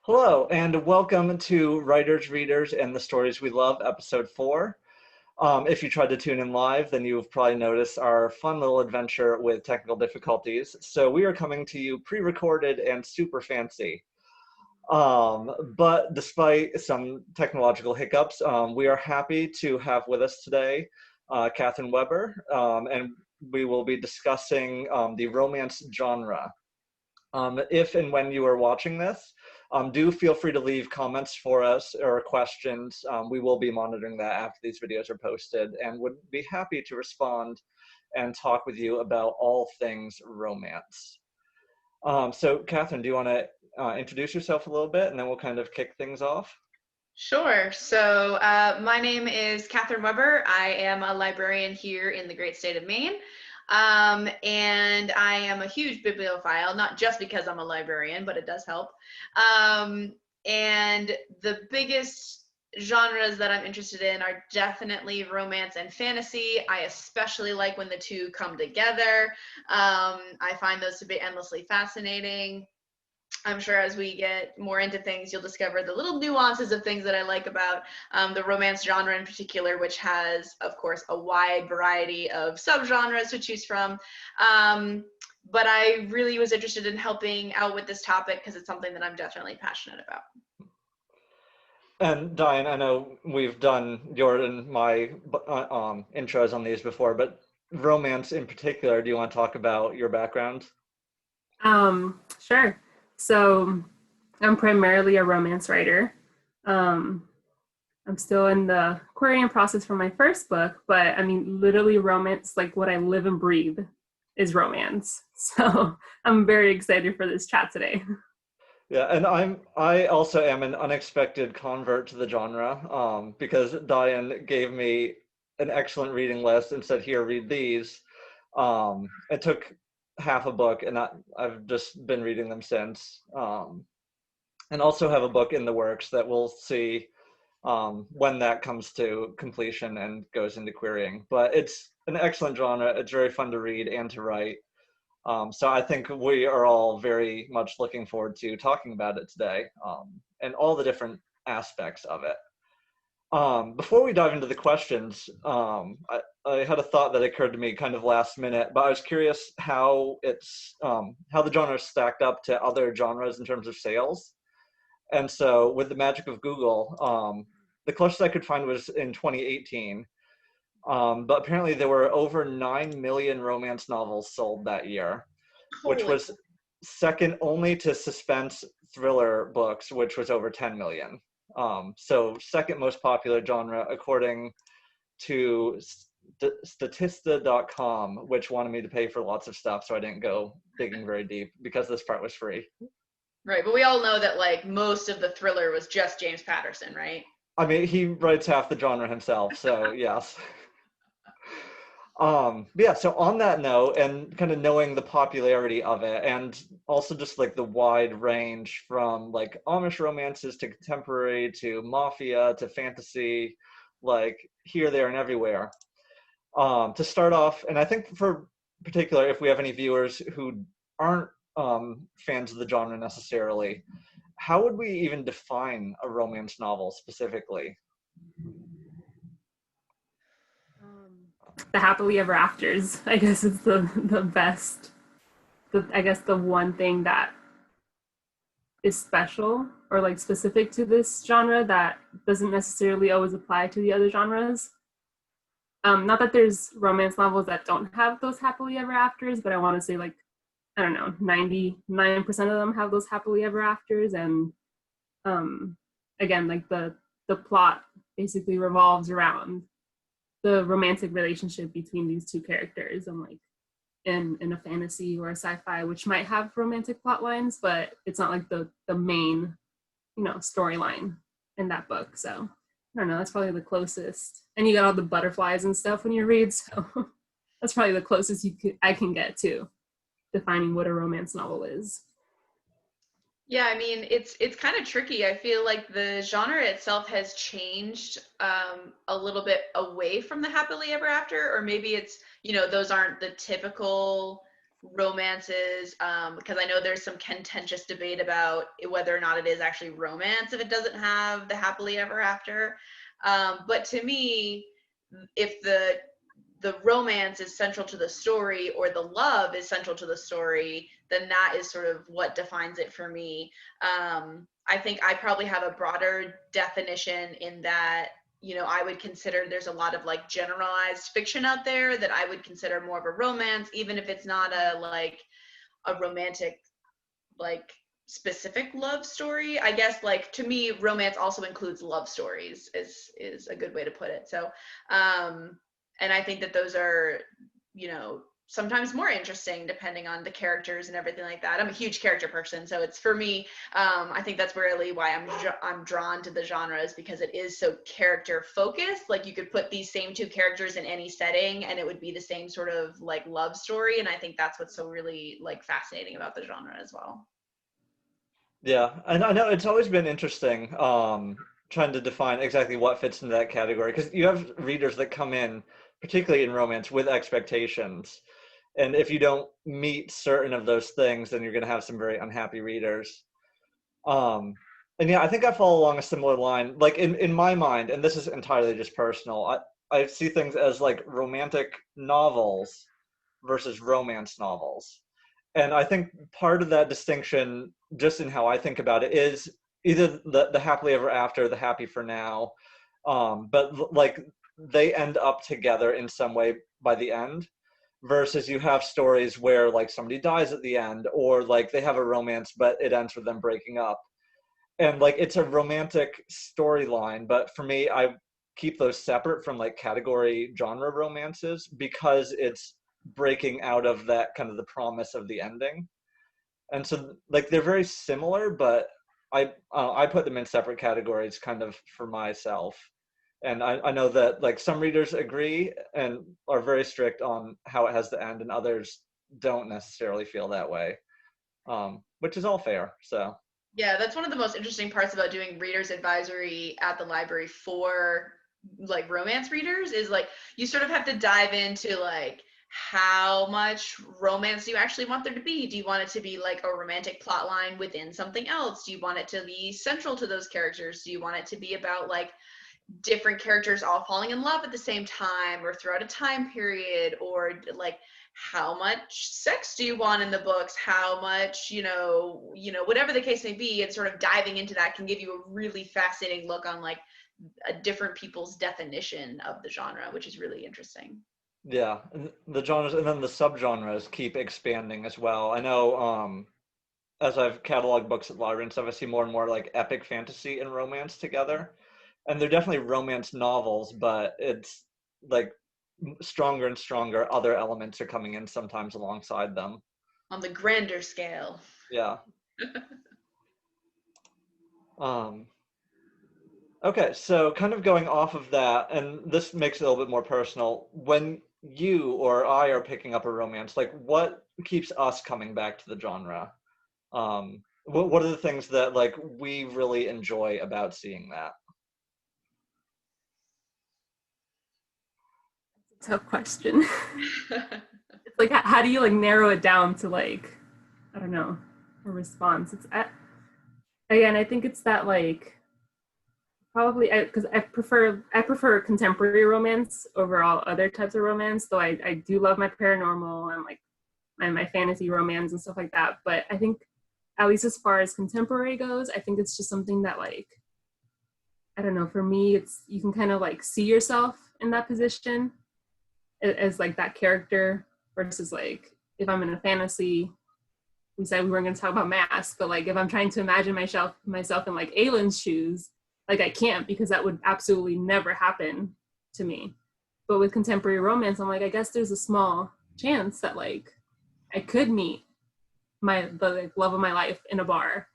Hello, and welcome to Writers, Readers, and the Stories We Love, Episode 4. If you tried to tune in live, then you've probably noticed our fun little adventure with technical difficulties. So we are coming to you pre-recorded and super fancy. But despite some technological hiccups, we are happy to have with us today Katherine Webber, and we will be discussing the romance genre. If and when you are watching this, do feel free to leave comments for us or questions. We will be monitoring that after these videos are posted and would be happy to respond and talk with you about all things romance. So Katherine, do you want to introduce yourself a little bit and then we'll kind of kick things off? Sure. So my name is Katherine Webber. I am a librarian here in the great state of Maine. And I am a huge bibliophile, not just because I'm a librarian, but it does help. And the biggest genres that I'm interested in are definitely romance and fantasy. I especially like when the two come together. I find those to be endlessly fascinating. I'm sure as we get more into things, you'll discover the little nuances of things that I like about the romance genre in particular, which has, of course, a wide variety of subgenres to choose from. But I really was interested in helping out with this topic because it's something that I'm definitely passionate about. And Daien, I know we've done your and my intros on these before, but romance in particular, do you want to talk about your background? Sure. So I'm primarily a romance writer. I'm still in the querying process for my first book, but I mean, literally romance, like what I live and breathe is romance. So I'm very excited for this chat today. Yeah, and I also am an unexpected convert to the genre, because Daien gave me an excellent reading list and said, "Here, read these." It took half a book, and I've just been reading them since. And also have a book in the works that we'll see when that comes to completion and goes into querying. But it's an excellent genre. It's very fun to read and to write. So I think we are all very much looking forward to talking about it today, and all the different aspects of it. Before we dive into the questions, I had a thought that occurred to me kind of last minute, but I was curious how how the genre stacked up to other genres in terms of sales. And so with the magic of Google, the closest I could find was in 2018. But apparently there were over 9 million romance novels sold that year, which was second only to suspense thriller books, which was over 10 million. So second most popular genre according to Statista.com, which wanted me to pay for lots of stuff, so I didn't go digging very deep because this part was free. Right, but we all know that like most of the thriller was just James Patterson, right? I mean, he writes half the genre himself, so yes. Yeah, so on that note, and kind of knowing the popularity of it, and also just like the wide range from like Amish romances to contemporary to mafia to fantasy, like here, there, and everywhere. To start off, and I think for particular, if we have any viewers who aren't fans of the genre necessarily, how would we even define a romance novel specifically? The happily ever afters, I guess, is the best. I guess the one thing that is special or like specific to this genre that doesn't necessarily always apply to the other genres. Not that there's romance novels that don't have those happily ever afters, but I want to say like, I don't know, 99% of them have those happily ever afters. And again, like the plot basically revolves around the romantic relationship between these two characters, and like in a fantasy or a sci-fi, which might have romantic plot lines, but it's not like the main, storyline in that book. So I don't know, that's probably the closest. And you got all the butterflies and stuff when you read, so that's probably the closest I can get to defining what a romance novel is. Yeah, I mean, it's kind of tricky. I feel like the genre itself has changed a little bit away from the happily ever after, or maybe it's, those aren't the typical romances, because I know there's some contentious debate about whether or not it is actually romance if it doesn't have the happily ever after. But to me, if the romance is central to the story or the love is central to the story, then that is sort of what defines it for me. I think I probably have a broader definition in that, you know, I would consider there's a lot of like generalized fiction out there that I would consider more of a romance, even if it's not a like a romantic, like specific love story. I guess like to me, romance also includes love stories is a good way to put it. So, and I think that those are, you know, sometimes more interesting depending on the characters and everything like that. I'm a huge character person, so it's for me. I think that's really why I'm drawn to the genre, is because it is so character focused. Like you could put these same two characters in any setting, and it would be the same sort of like love story. And I think that's what's so really like fascinating about the genre as well. Yeah, and I know it's always been interesting trying to define exactly what fits into that category, because you have readers that come in, particularly in romance, with expectations. And if you don't meet certain of those things, then you're going to have some very unhappy readers. Um, and yeah, I think I fall along a similar line. Like in my mind, and this is entirely just personal, I see things as like romantic novels versus romance novels. And I think part of that distinction, just in how I think about it, is either the happily ever after, the happy for now, but like they end up together in some way by the end, versus you have stories where like somebody dies at the end, or like they have a romance but it ends with them breaking up. And like it's a romantic storyline, but for me, I keep those separate from like category genre romances, because it's breaking out of that kind of the promise of the ending. And so like they're very similar, but I put them in separate categories kind of for myself. And I know that like some readers agree and are very strict on how it has to end, and others don't necessarily feel that way, which is all fair. So Yeah, that's one of the most interesting parts about doing readers advisory at the library for like romance readers, is like you sort of have to dive into like how much romance do you actually want there to be? Do you want it to be like a romantic plot line within something else? Do you want it to be central to those characters? Do you want it to be about like different characters all falling in love at the same time or throughout a time period? Or like how much sex do you want in the books? How much, whatever the case may be, and sort of diving into that can give you a really fascinating look on like a different people's definition of the genre, which is really interesting. yeah, and the genres and then the subgenres keep expanding as well. I know as I've cataloged books at library and stuff, I see more and more like epic fantasy and romance together. And they're definitely romance novels, but it's like stronger and stronger other elements are coming in sometimes alongside them. On the grander scale. Yeah. um okay, so kind of going off of that, and this makes it a little bit more personal, when you or I are picking up a romance, like what keeps us coming back to the genre? What are the things that like we really enjoy about seeing that? Tough question. It's like how do you like narrow it down to like, I don't know, a response? Again, I think it's that like probably because I prefer contemporary romance over all other types of romance. Though I do love my paranormal and like my fantasy romance and stuff like that. But I think at least as far as contemporary goes, I think it's just something that like, I don't know, for me it's you can kind of like see yourself in that position as like that character, versus like if I'm in a fantasy, we said we weren't going to talk about masks, but like if I'm trying to imagine myself in like Aylin's shoes, like I can't, because that would absolutely never happen to me. But with contemporary romance, I'm like, I guess there's a small chance that like I could meet the like, love of my life in a bar,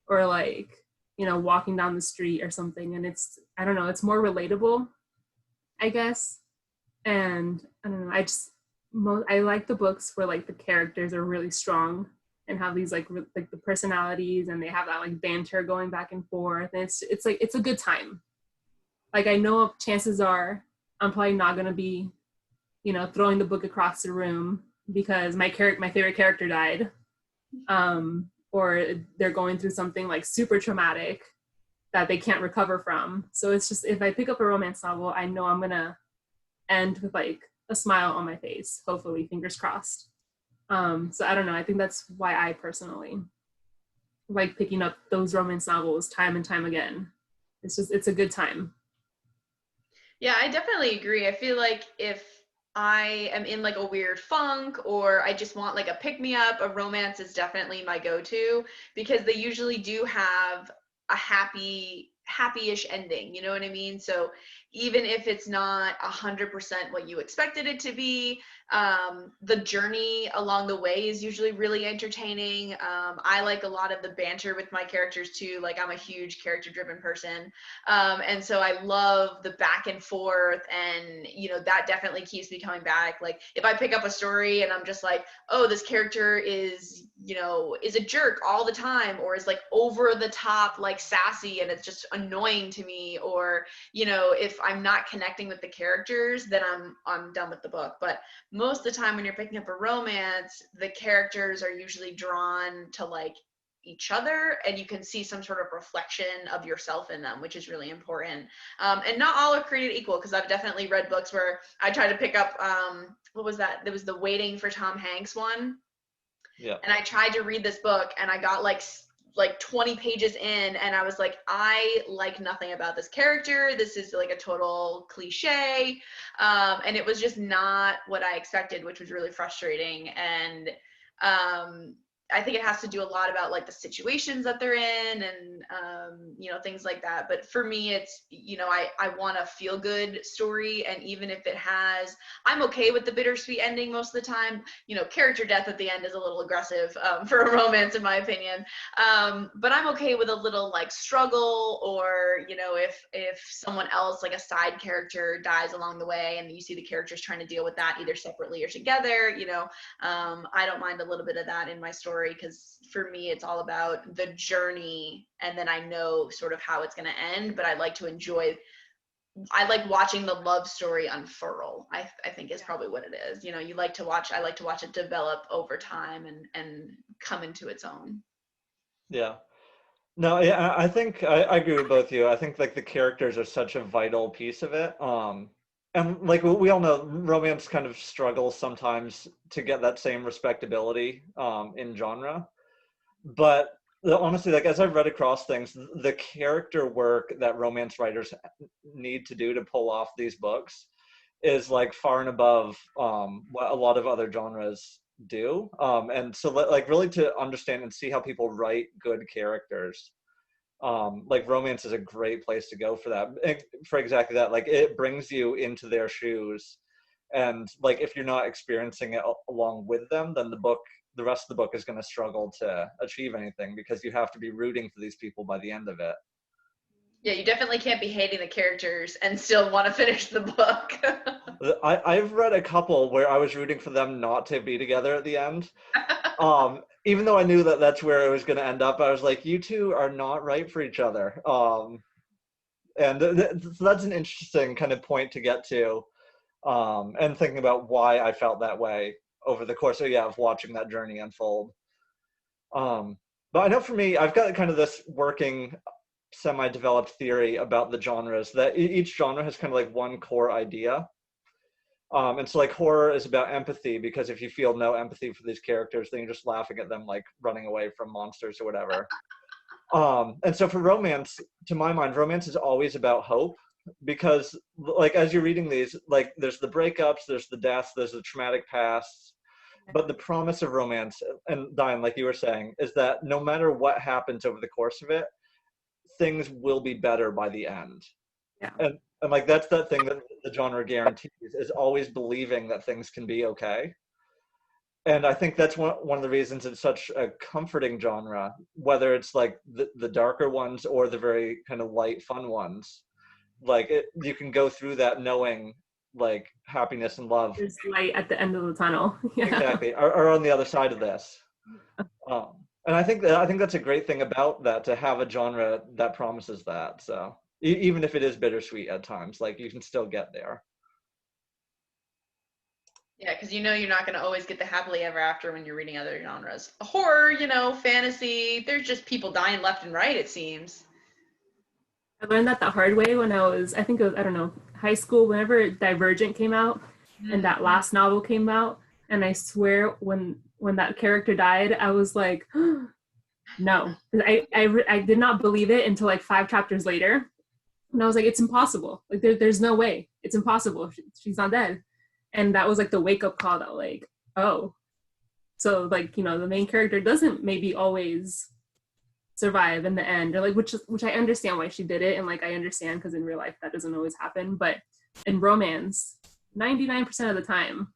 or like, walking down the street or something. And it's, I don't know, it's more relatable, I guess. And I don't know, I like the books where like the characters are really strong and have these like the personalities, and they have that like banter going back and forth, and it's like it's a good time. Like I know chances are I'm probably not gonna be throwing the book across the room because my favorite character died, or they're going through something like super traumatic that they can't recover from. So it's just, if I pick up a romance novel, I know I'm gonna end with like a smile on my face, hopefully, fingers crossed. So I don't know, I think that's why I personally like picking up those romance novels time and time again. It's a good time. Yeah, I definitely agree. I feel like if I am in like a weird funk or I just want like a pick me up, a romance is definitely my go-to because they usually do have a happy-ish ending, you know what I mean? So even if it's not 100% what you expected it to be, the journey along the way is usually really entertaining. I like a lot of the banter with my characters too. Like I'm a huge character-driven person. And so I love the back and forth, and that definitely keeps me coming back. Like if I pick up a story and I'm just like, oh, this character is a jerk all the time, or is like over the top, like sassy, and it's just annoying to me, or if I'm not connecting with the characters, then I'm done with the book. But most of the time when you're picking up a romance, the characters are usually drawn to like each other, and you can see some sort of reflection of yourself in them, which is really important. And not all are created equal, because I've definitely read books where I tried to pick up what was that? There was the Waiting for Tom Hanks one. Yeah. And I tried to read this book, and I got like 20 pages in, and I was like, I like nothing about this character. This is like a total cliche. And it was just not what I expected, which was really frustrating. And I think it has to do a lot about like the situations that they're in, and things like that. But for me, it's I want a feel good story, and even if I'm okay with the bittersweet ending most of the time. Character death at the end is a little aggressive for a romance, in my opinion. But I'm okay with a little like struggle, or if someone else, like a side character, dies along the way, and you see the characters trying to deal with that either separately or together. I don't mind a little bit of that in my story, because for me it's all about the journey, and then I know sort of how it's going to end, but I like watching the love story unfurl. I think is probably what it is. I like to watch it develop over time and come into its own. Yeah. No, yeah, I think I agree with both of you. I think like the characters are such a vital piece of it. And like we all know, romance kind of struggles sometimes to get that same respectability in genre. But honestly, like as I've read across things, the character work that romance writers need to do to pull off these books is like far and above what a lot of other genres do. And so like really to understand and see how people write good characters, like romance is a great place to go for that, for exactly that. Like it brings you into their shoes, and like if you're not experiencing it along with them, then the rest of the book is going to struggle to achieve anything, because you have to be rooting for these people by the end of it. Yeah, you definitely can't be hating the characters and still want to finish the book. I've read a couple where I was rooting for them not to be together at the end. Even though I knew that that's where it was going to end up, I was like, you two are not right for each other. And so that's an interesting kind of point to get to, and thinking about why I felt that way over the course of watching that journey unfold. But I know for me, I've got kind of this working semi-developed theory about the genres, that each genre has kind of like one core idea. And so like horror is about empathy, because if you feel no empathy for these characters, then you're just laughing at them like running away from monsters or whatever. And so for romance, to my mind, romance is always about hope, because like as you're reading these, like there's the breakups, there's the deaths, there's the traumatic pasts, but the promise of romance, and Daien, like you were saying, is that no matter what happens over the course of it, things will be better by the end. Yeah. And like that's that thing that the genre guarantees, is always believing that things can be okay. And I think that's one of the reasons it's such a comforting genre, whether it's like the darker ones or the very kind of light, fun ones. Like you can go through that knowing like happiness and love. There's light at the end of the tunnel. Yeah. Exactly, are on the other side of this. And I think that's a great thing about that, to have a genre that promises that. So even if it is bittersweet at times, like you can still get there. Yeah, because you know you're not going to always get the happily ever after when you're reading other genres. Horror, fantasy, there's just people dying left and right, it seems. I learned that the hard way when I think it was, I don't know, high school, whenever Divergent came out and that last novel came out. And I swear when that character died, I was like, no. I did not believe it until like 5 chapters later. And I was like, it's impossible. Like there's no way. It's impossible. She's not dead. And that was like the wake up call that like, oh. So like, the main character doesn't maybe always survive in the end, or like which I understand why she did it, and like I understand because in real life that doesn't always happen, but in romance 99% of the time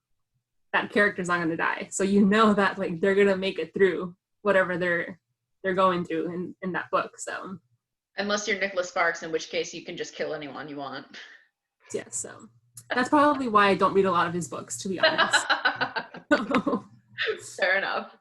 that character's not going to die, so that like they're going to make it through whatever they're going through in that book. So unless you're Nicholas Sparks, in which case you can just kill anyone you want. Yeah, so that's probably why I don't read a lot of his books, to be honest. Fair enough.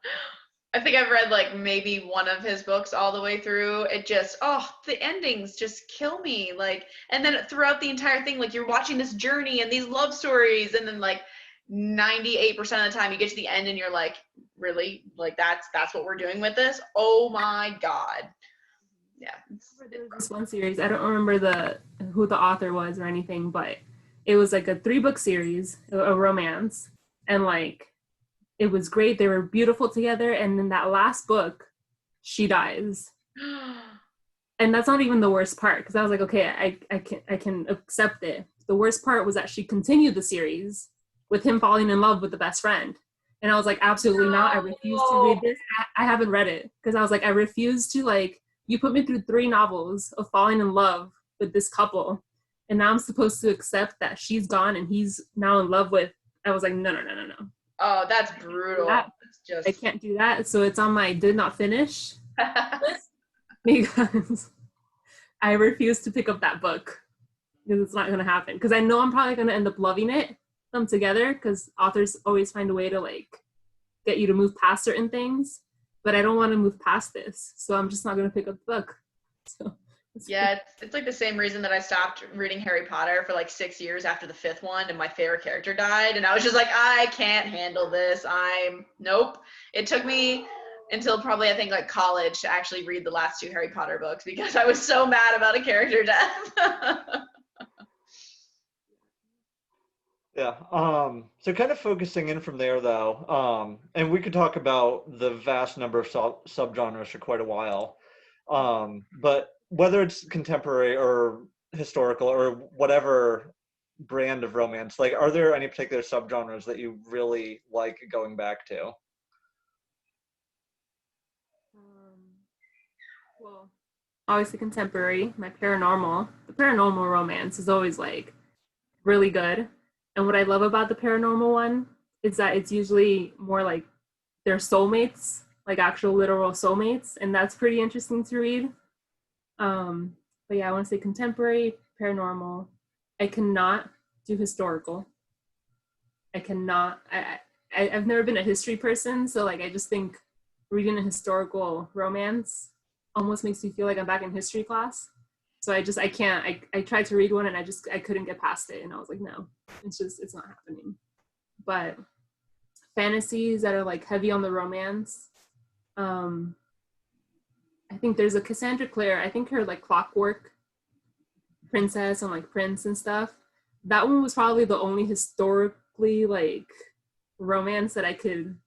I think I've read like maybe one of his books all the way through. It just, the endings just kill me. Like, and then throughout the entire thing, like you're watching this journey and these love stories, and then like 98% of the time you get to the end and you're like, really? Like that's what we're doing with this? Oh my God. Yeah. This one series, I don't remember who the author was or anything, but it was like a 3-book series, a romance, and like it was great. They were beautiful together. And in that last book, she dies. And that's not even the worst part, because I was like, okay, I can accept it. The worst part was that she continued the series with him falling in love with the best friend. And I was like, absolutely not. I refuse to read this. I haven't read it because I was like, I refuse to, like, you put me through 3 novels of falling in love with this couple, and now I'm supposed to accept that she's gone and he's now in love with. I was like, no. Oh, that's brutal. I can't do that. So it's on my did not finish list because I refuse to pick up that book because it's not going to happen. Because I know I'm probably going to end up loving them together, because authors always find a way to like get you to move past certain things. But I don't want to move past this. So I'm just not going to pick up the book. So yeah, it's like the same reason that I stopped reading Harry Potter for like 6 years after the 5th one, and my favorite character died, and I was just like, I can't handle this. Nope. It took me until probably I think like college to actually read the last 2 Harry Potter books because I was so mad about a character death. Yeah. So kind of focusing in from there though, and we could talk about the vast number of subgenres for quite a while. But whether it's contemporary or historical or whatever brand of romance, like, are there any particular subgenres that you really like going back to? Well, obviously contemporary, the paranormal romance is always like really good. And what I love about the paranormal one is that it's usually more like they're soulmates, like actual literal soulmates, and that's pretty interesting to read. But yeah, I want to say contemporary, paranormal. I cannot do historical. I've never been a history person, so like I just think reading a historical romance almost makes me feel like I'm back in history class. So I can't. I tried to read one and I couldn't get past it, and I was like, no, it's not happening. But fantasies that are like heavy on the romance, I think there's a Cassandra Clare. I think her like Clockwork Princess and like Prince and stuff. That one was probably the only historically like romance that I could,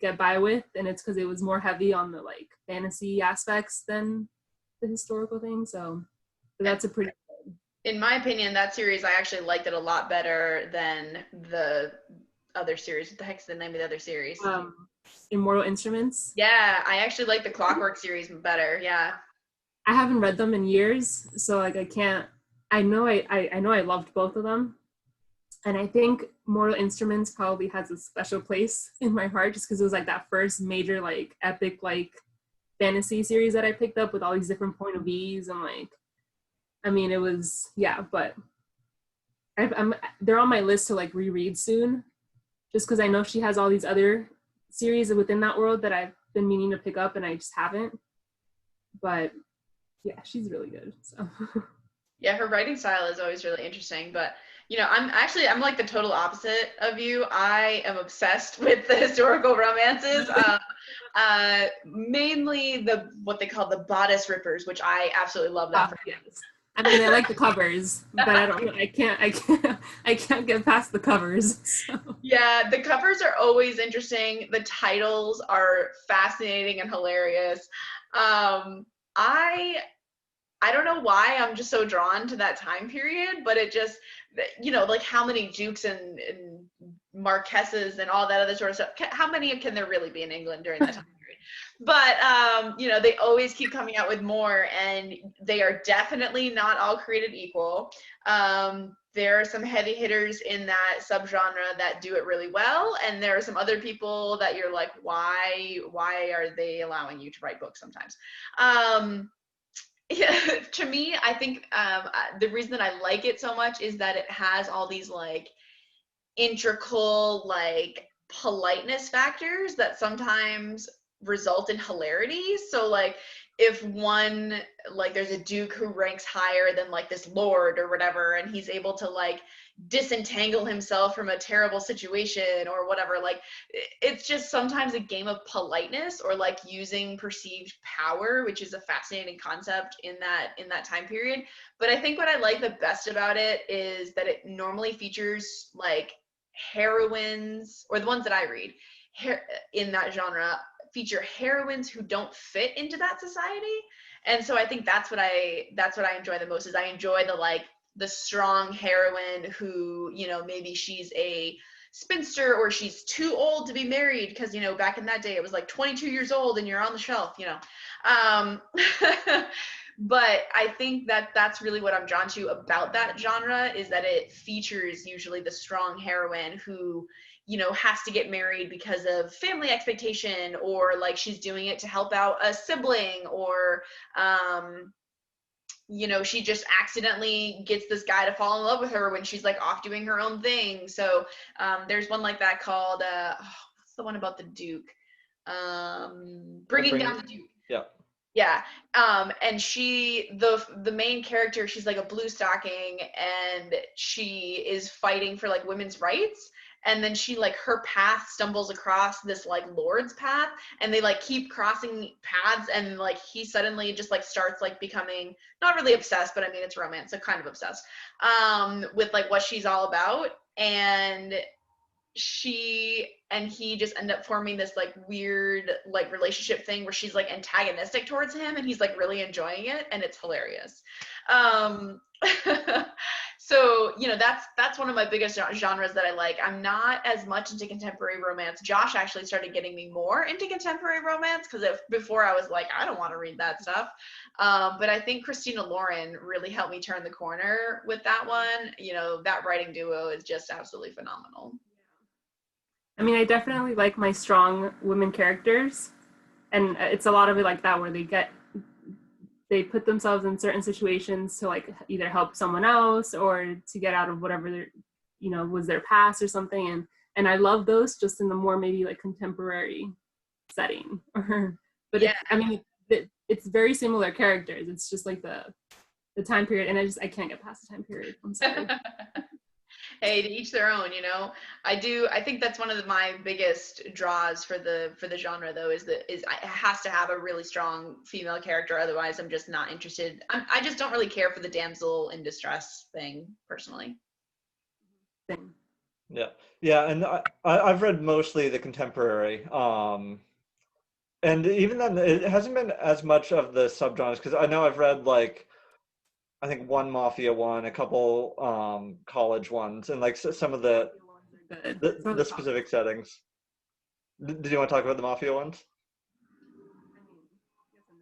get by with, and it's because it was more heavy on the like fantasy aspects than the historical thing. So that's a pretty good. In my opinion, that series, I actually liked it a lot better than the other series. What the heck's the name of the other series? Immortal Instruments. Yeah, I actually like the Clockwork series better. Yeah. I haven't read them in years, so like I can't. I know I loved both of them, and I think Mortal Instruments probably has a special place in my heart just because it was like that first major like epic like fantasy series that I picked up with all these different point of views, and like, I mean, it was, yeah, but they're on my list to like reread soon, just because I know she has all these other series within that world that I've been meaning to pick up and I just haven't. But yeah, she's really good. So yeah, her writing style is always really interesting. But I'm like the total opposite of you. I am obsessed with the historical romances. Mainly what they call the bodice rippers, which I absolutely love that. Yes. I mean, I like the covers, but I can't get past the covers. So. Yeah, the covers are always interesting. The titles are fascinating and hilarious. I don't know why I'm just so drawn to that time period, but it just, like how many dukes and marquesses and all that other sort of stuff. How many can there really be in England during that time period? But, they always keep coming out with more, and they are definitely not all created equal. There are some heavy hitters in that subgenre that do it really well, and there are some other people that you're like, why are they allowing you to write books sometimes? Yeah, to me, I think the reason that I like it so much is that it has all these like integral like politeness factors that sometimes result in hilarity. So like if one, like there's a duke who ranks higher than like this lord or whatever, and he's able to like disentangle himself from a terrible situation or whatever, like it's just sometimes a game of politeness or like using perceived power, which is a fascinating concept in that time period. But I think what I like the best about it is that it normally features like heroines, or the ones that I read in that genre feature heroines who don't fit into that society. And so I think that's what I enjoy the most. Is I enjoy the strong heroine who, maybe she's a spinster or she's too old to be married, because back in that day it was like 22 years old and you're on the shelf. But I think that that's really what I'm drawn to about that genre, is that it features usually the strong heroine who, has to get married because of family expectation, or like she's doing it to help out a sibling, or she just accidentally gets this guy to fall in love with her when she's like off doing her own thing. So there's one like that called what's the one about the Duke? Bringing Down the Duke. Yeah. Yeah. And the main character, she's like a blue stocking, and she is fighting for like women's rights. And then she like her path stumbles across this like lord's path, and they like keep crossing paths, and like he suddenly just like starts like becoming not really obsessed, but I mean it's romance, so kind of obsessed with like what she's all about. And she and he just end up forming this like weird like relationship thing where she's like antagonistic towards him and he's like really enjoying it, and it's hilarious. So that's one of my biggest genres that I like. I'm not as much into contemporary romance. Josh actually started getting me more into contemporary romance, because before I was like, I don't want to read that stuff. But I think Christina Lauren really helped me turn the corner with that one. That writing duo is just absolutely phenomenal. I mean, I definitely like my strong women characters, and it's a lot of it like that, where they put themselves in certain situations to like either help someone else or to get out of whatever was their past or something, and I love those just in the more maybe like contemporary setting. But yeah. It's very similar characters. It's just like the time period, and I can't get past the time period. I'm sorry. Hey, to each their own. I think that's one of my biggest draws for the genre, though, is it has to have a really strong female character. Otherwise I'm just not interested. I just don't really care for the damsel in distress thing personally. Yeah, and I've read mostly the contemporary, and even then it hasn't been as much of the subgenres, because I know I've read like I think one mafia one, a couple college ones, and like some of the specific settings. Did you want to talk about the mafia ones?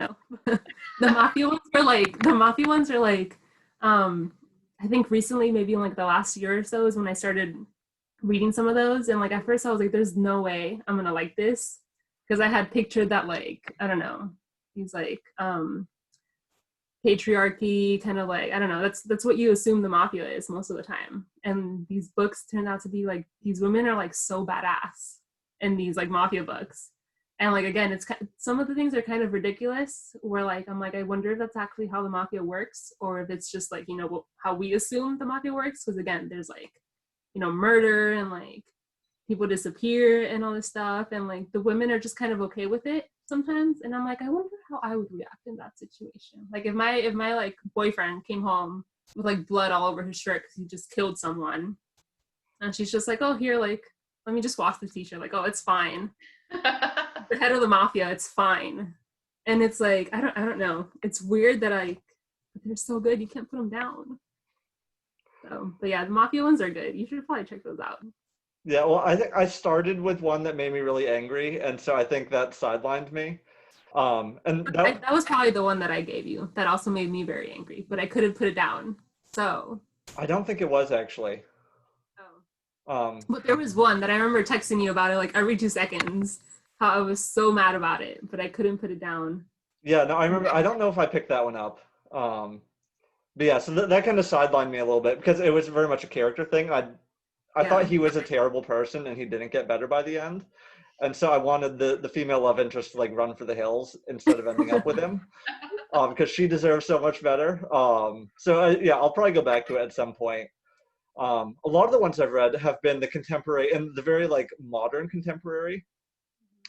No. The mafia ones are like I think recently, maybe in like the last year or so, is when I started reading some of those, and like at first I was like, there's no way I'm gonna like this, because I had pictured that like, I don't know, these like patriarchy, kind of like, I don't know, that's what you assume the mafia is most of the time. And these books turn out to be like, these women are like so badass in these like mafia books, And like, again, it's some of the things are kind of ridiculous where like, I'm like, I wonder if that's actually how the mafia works, or if it's just like, you know, how we assume the mafia works. Because again, there's like, you know, murder and like people disappear and all this stuff. And like the women are just kind of okay with it sometimes. And I'm like, I wonder how I would react in that situation. Like if my like boyfriend came home with like blood all over his shirt because he just killed someone. And she's just like, oh, here, like, let me just wash the t-shirt. Like, oh, it's fine. The head of the mafia, it's fine. And it's like, I don't know. It's weird that they're so good, you can't put them down. So, but yeah, the mafia ones are good. You should probably check those out. Yeah, well, I think I started with one that made me really angry, and so I think that sidelined me. And That was probably the one that I gave you. That also made me very angry, but I couldn't put it down. So. I don't think it was actually. But there was one that I remember texting you about it like every 2 seconds. How I was so mad about it, but I couldn't put it down. Yeah, no, I remember. I don't know if I picked that one up. But yeah, so that kind of sidelined me a little bit because it was very much a character thing. I thought he was a terrible person and he didn't get better by the end. And so I wanted the female love interest to like run for the hills instead of ending up with him, because she deserves so much better. Yeah, I'll probably go back to it at some point. A lot of the ones I've read have been the contemporary and the very like modern contemporary.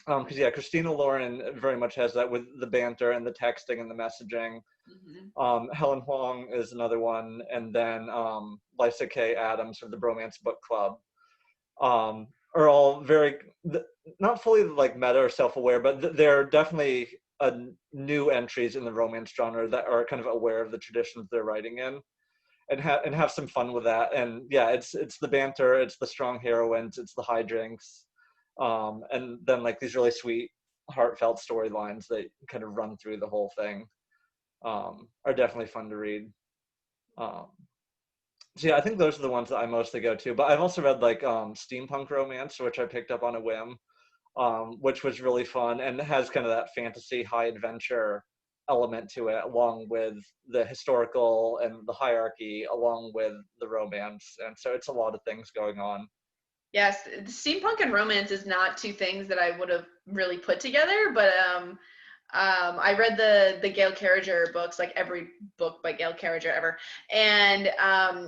Because yeah, Christina Lauren very much has that with the banter and the texting and the messaging. Helen Huang is another one, and then Lysa K. Adams of the Bromance Book Club are all very not fully like meta or self-aware, but they're definitely new entries in the romance genre that are kind of aware of the traditions they're writing in. And have some fun with that. And yeah, it's the banter, it's the strong heroines, it's the hijinks, and then like these really sweet, heartfelt storylines that kind of run through the whole thing, are definitely fun to read. So yeah, I think those are the ones that I mostly go to. But I've also read like steampunk romance, which I picked up on a whim, which was really fun and has kind of that fantasy high adventure element to it, along with the historical and the hierarchy, along with the romance. And so it's a lot of things going on. Yes, steampunk and romance is not two things that I would have really put together, but I read the Gail Carriger books, like every book by Gail Carriger ever, and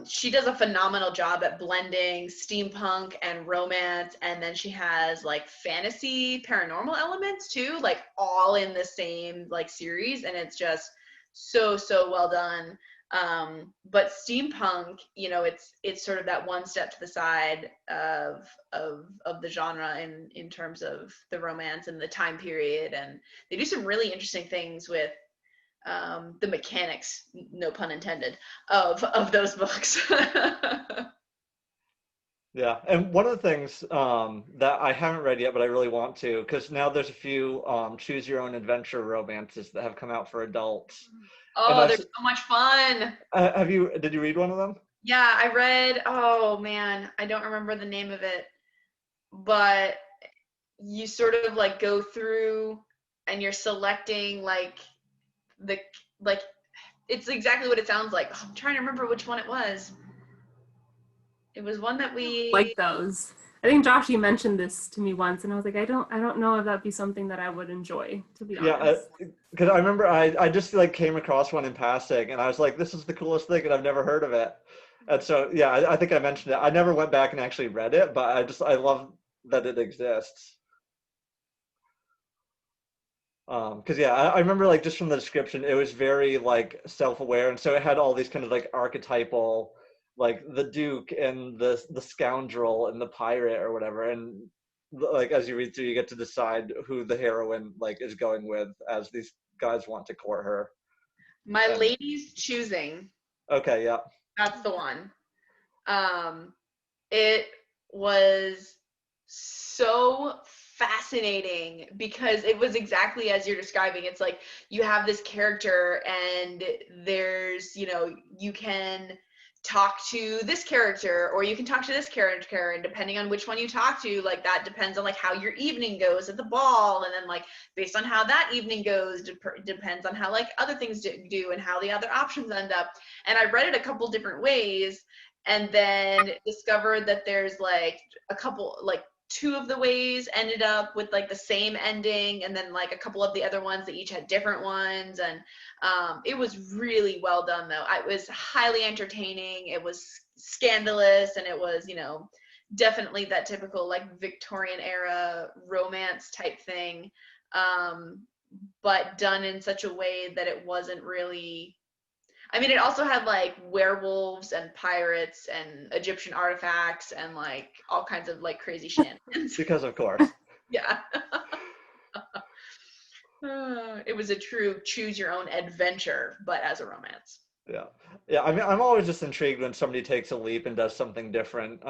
she does a phenomenal job at blending steampunk and romance, and then she has like fantasy, paranormal elements too, like all in the same like series, and it's just so well done. But steampunk, you know, it's sort of that one step to the side of the genre in terms of the romance and the time period, and they do some really interesting things with the mechanics, no pun intended, of those books. Yeah, and one of the things that I haven't read yet, but I really want to, because now there's a few choose your own adventure romances that have come out for adults. Oh, they're so much fun. Did you read one of them? Yeah, I read, oh man, I don't remember the name of it, but you sort of like go through and you're selecting like it's exactly what it sounds like. Oh, I'm trying to remember which one it was. It was one that we like those. I think Josh, you mentioned this to me once, and I was like, I don't know if that'd be something that I would enjoy, to be honest. Yeah, because I remember I just like came across one in passing, and I was like, this is the coolest thing, and I've never heard of it. And so yeah, I think I mentioned it. I never went back and actually read it, but I love that it exists. Because yeah, I remember like just from the description, it was very like self-aware, and so it had all these kind of like archetypal, like the Duke and the scoundrel and the pirate or whatever, and like as you read through, you get to decide who the heroine like is going with as these guys want to court her. My Lady's Choosing. Okay, yeah. That's the one. It was so fascinating because it was exactly as you're describing. It's like you have this character and there's, you know, you can talk to this character or you can talk to this character, and depending on which one you talk to, like that depends on like how your evening goes at the ball, and then like based on how that evening goes depends on how like other things do and how the other options end up. And I read it a couple different ways and then discovered that there's like a couple like two of the ways ended up with like the same ending, and then like a couple of the other ones that each had different ones. And it was really well done though. It was highly entertaining, it was scandalous, and it was, you know, definitely that typical like Victorian era romance type thing, but done in such a way that it wasn't really, I mean, it also had like werewolves and pirates and Egyptian artifacts and like all kinds of like crazy shenanigans. Because of course. Yeah. It was a true choose your own adventure, but as a romance. Yeah. Yeah. I mean, I'm always just intrigued when somebody takes a leap and does something different,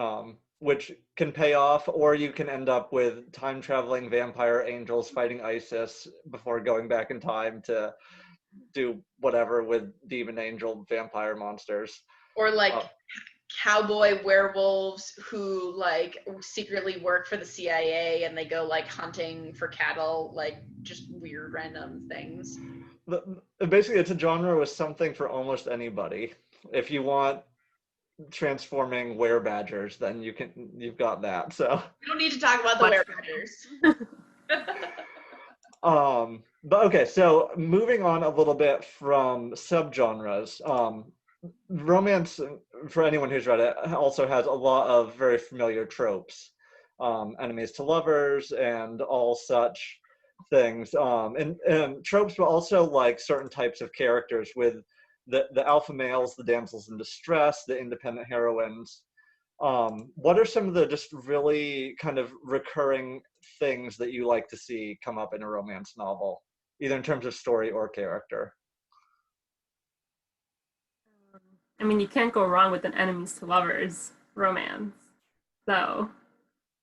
which can pay off, or you can end up with time traveling vampire angels fighting ISIS before going back in time to do whatever with demon angel vampire monsters. Or like cowboy werewolves who like secretly work for the CIA and they go like hunting for cattle, like just weird random things. Basically, it's a genre with something for almost anybody. If you want transforming werebadgers, then you've got that. So We don't need to talk about the werebadgers. But okay, so moving on a little bit from subgenres, romance, for anyone who's read it, also has a lot of very familiar tropes, enemies to lovers and all such things, and tropes, but also like certain types of characters with the alpha males, the damsels in distress, the independent heroines. What are some of the just really kind of recurring things that you like to see come up in a romance novel, either in terms of story or character? I mean, you can't go wrong with an enemies to lovers romance. So,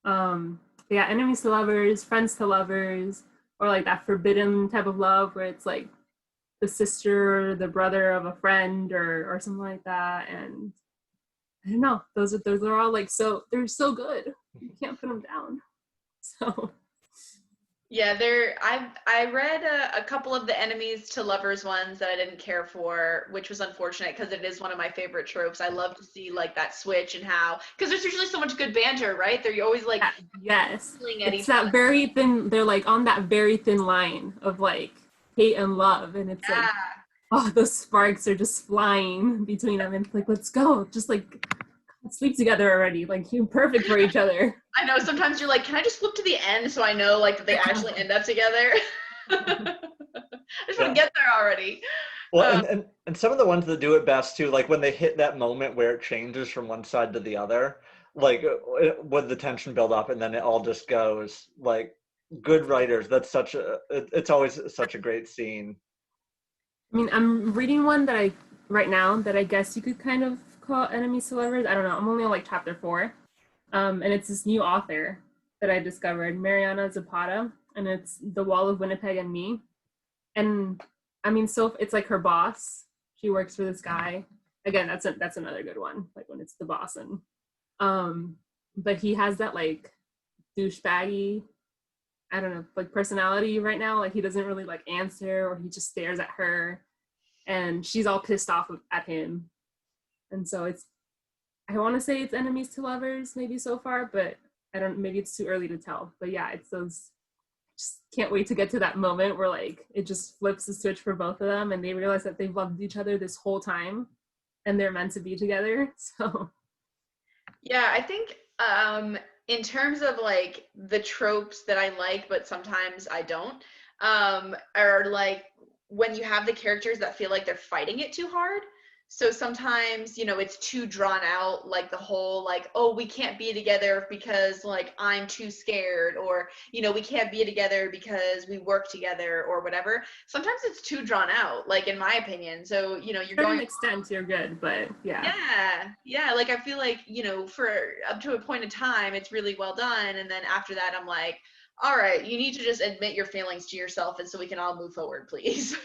yeah, enemies to lovers, friends to lovers, or like that forbidden type of love where it's like the sister or the brother of a friend or something like that. And I don't know, those are all like, so they're so good, you can't put them down. So Yeah, I read a couple of the enemies to lovers ones that I didn't care for, which was unfortunate because it is one of my favorite tropes. I love to see like that switch and how, because there's usually so much good banter, right? They're always like, yes, at it's each that other. very thin, they're like on that very thin line of like hate and love, and it's like, oh, those sparks are just flying between them, and it's like, let's go, just like sleep together already, like you're perfect for each other. I know sometimes you're like, can I just flip to the end so I know like that they actually end up together? I just want to get there already. Well, and some of the ones that do it best too, like when they hit that moment where it changes from one side to the other, like with the tension build up and then it all just goes, like good writers, that's it's always such a great scene. I mean, I'm reading one that right now that I guess you could kind of call enemies to lovers. I don't know, I'm only on like chapter 4. And it's this new author that I discovered, Mariana Zapata, and it's The Wall of Winnipeg and Me. And I mean, so it's like her boss. She works for this guy. Again, that's another good one, like when it's the boss. And but he has that like douchebaggy, I don't know, like personality right now. Like he doesn't really like answer, or he just stares at her, and she's all pissed off at him. And so I want to say it's enemies to lovers maybe so far, but maybe it's too early to tell. But yeah, it's those, just can't wait to get to that moment where like it just flips the switch for both of them and they realize that they've loved each other this whole time and they're meant to be together. So yeah, I think in terms of like the tropes that I like but sometimes I don't, are like when you have the characters that feel like they're fighting it too hard. So sometimes, you know, it's too drawn out, like the whole like, oh, we can't be together because like I'm too scared, or, you know, we can't be together because we work together or whatever. Sometimes it's too drawn out, like in my opinion. So, you know, you're going to an extent you're good, but yeah, like I feel like, you know, for up to a point in time it's really well done, and then after that I'm like, all right, you need to just admit your feelings to yourself and so we can all move forward, please.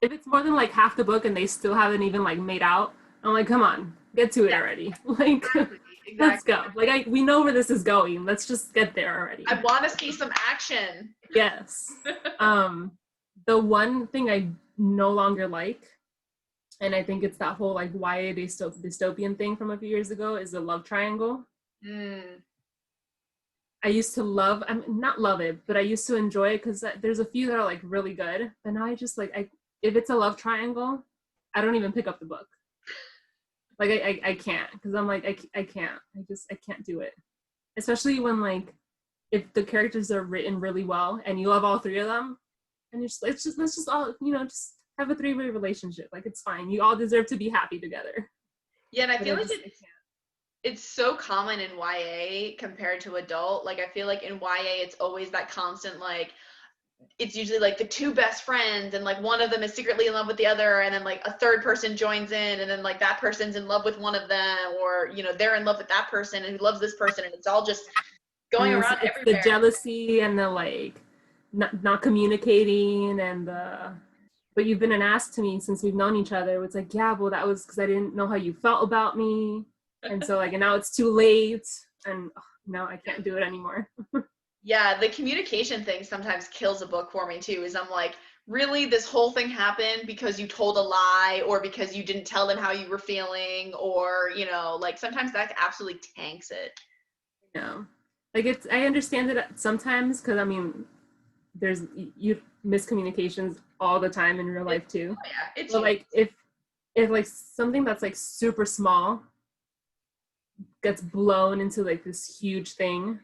If it's more than like half the book and they still haven't even like made out, I'm like, come on, get to it already. Like, exactly. Let's go. Like, we know where this is going. Let's just get there already. I want to see some action. Yes. The one thing I no longer like, and I think it's that whole like YA dystopian thing from a few years ago, is the love triangle. I used to love, I mean, not love it, but I used to enjoy it because there's a few that are like really good. But now I just like, if it's a love triangle, I don't even pick up the book. Like I can't, because I'm like, I can't. I can't do it. Especially when like, if the characters are written really well and you love all three of them, and let's just all, just have a three-way relationship. Like, it's fine. You all deserve to be happy together. Yeah, and I But feel I like just, it's so common in YA compared to adult. Like, I feel like in YA, it's always that constant, like, it's usually like the two best friends and like one of them is secretly in love with the other, and then like a third person joins in, and then like that person's in love with one of them, or they're in love with that person and who loves this person, and it's all just going around it's the everywhere. jealousy and the like not communicating and the, but you've been an ass to me since we've known each other. It's like, yeah, well, that was because I didn't know how you felt about me, and so like, and now it's too late, and no, I can't do it anymore. Yeah, the communication thing sometimes kills a book for me too, is I'm like, really, this whole thing happened because you told a lie, or because you didn't tell them how you were feeling, or like sometimes that absolutely tanks it. No, like, I understand it sometimes, because I mean, there's miscommunications all the time in real life too. Oh yeah, it's But like, if like something that's like super small gets blown into like this huge thing,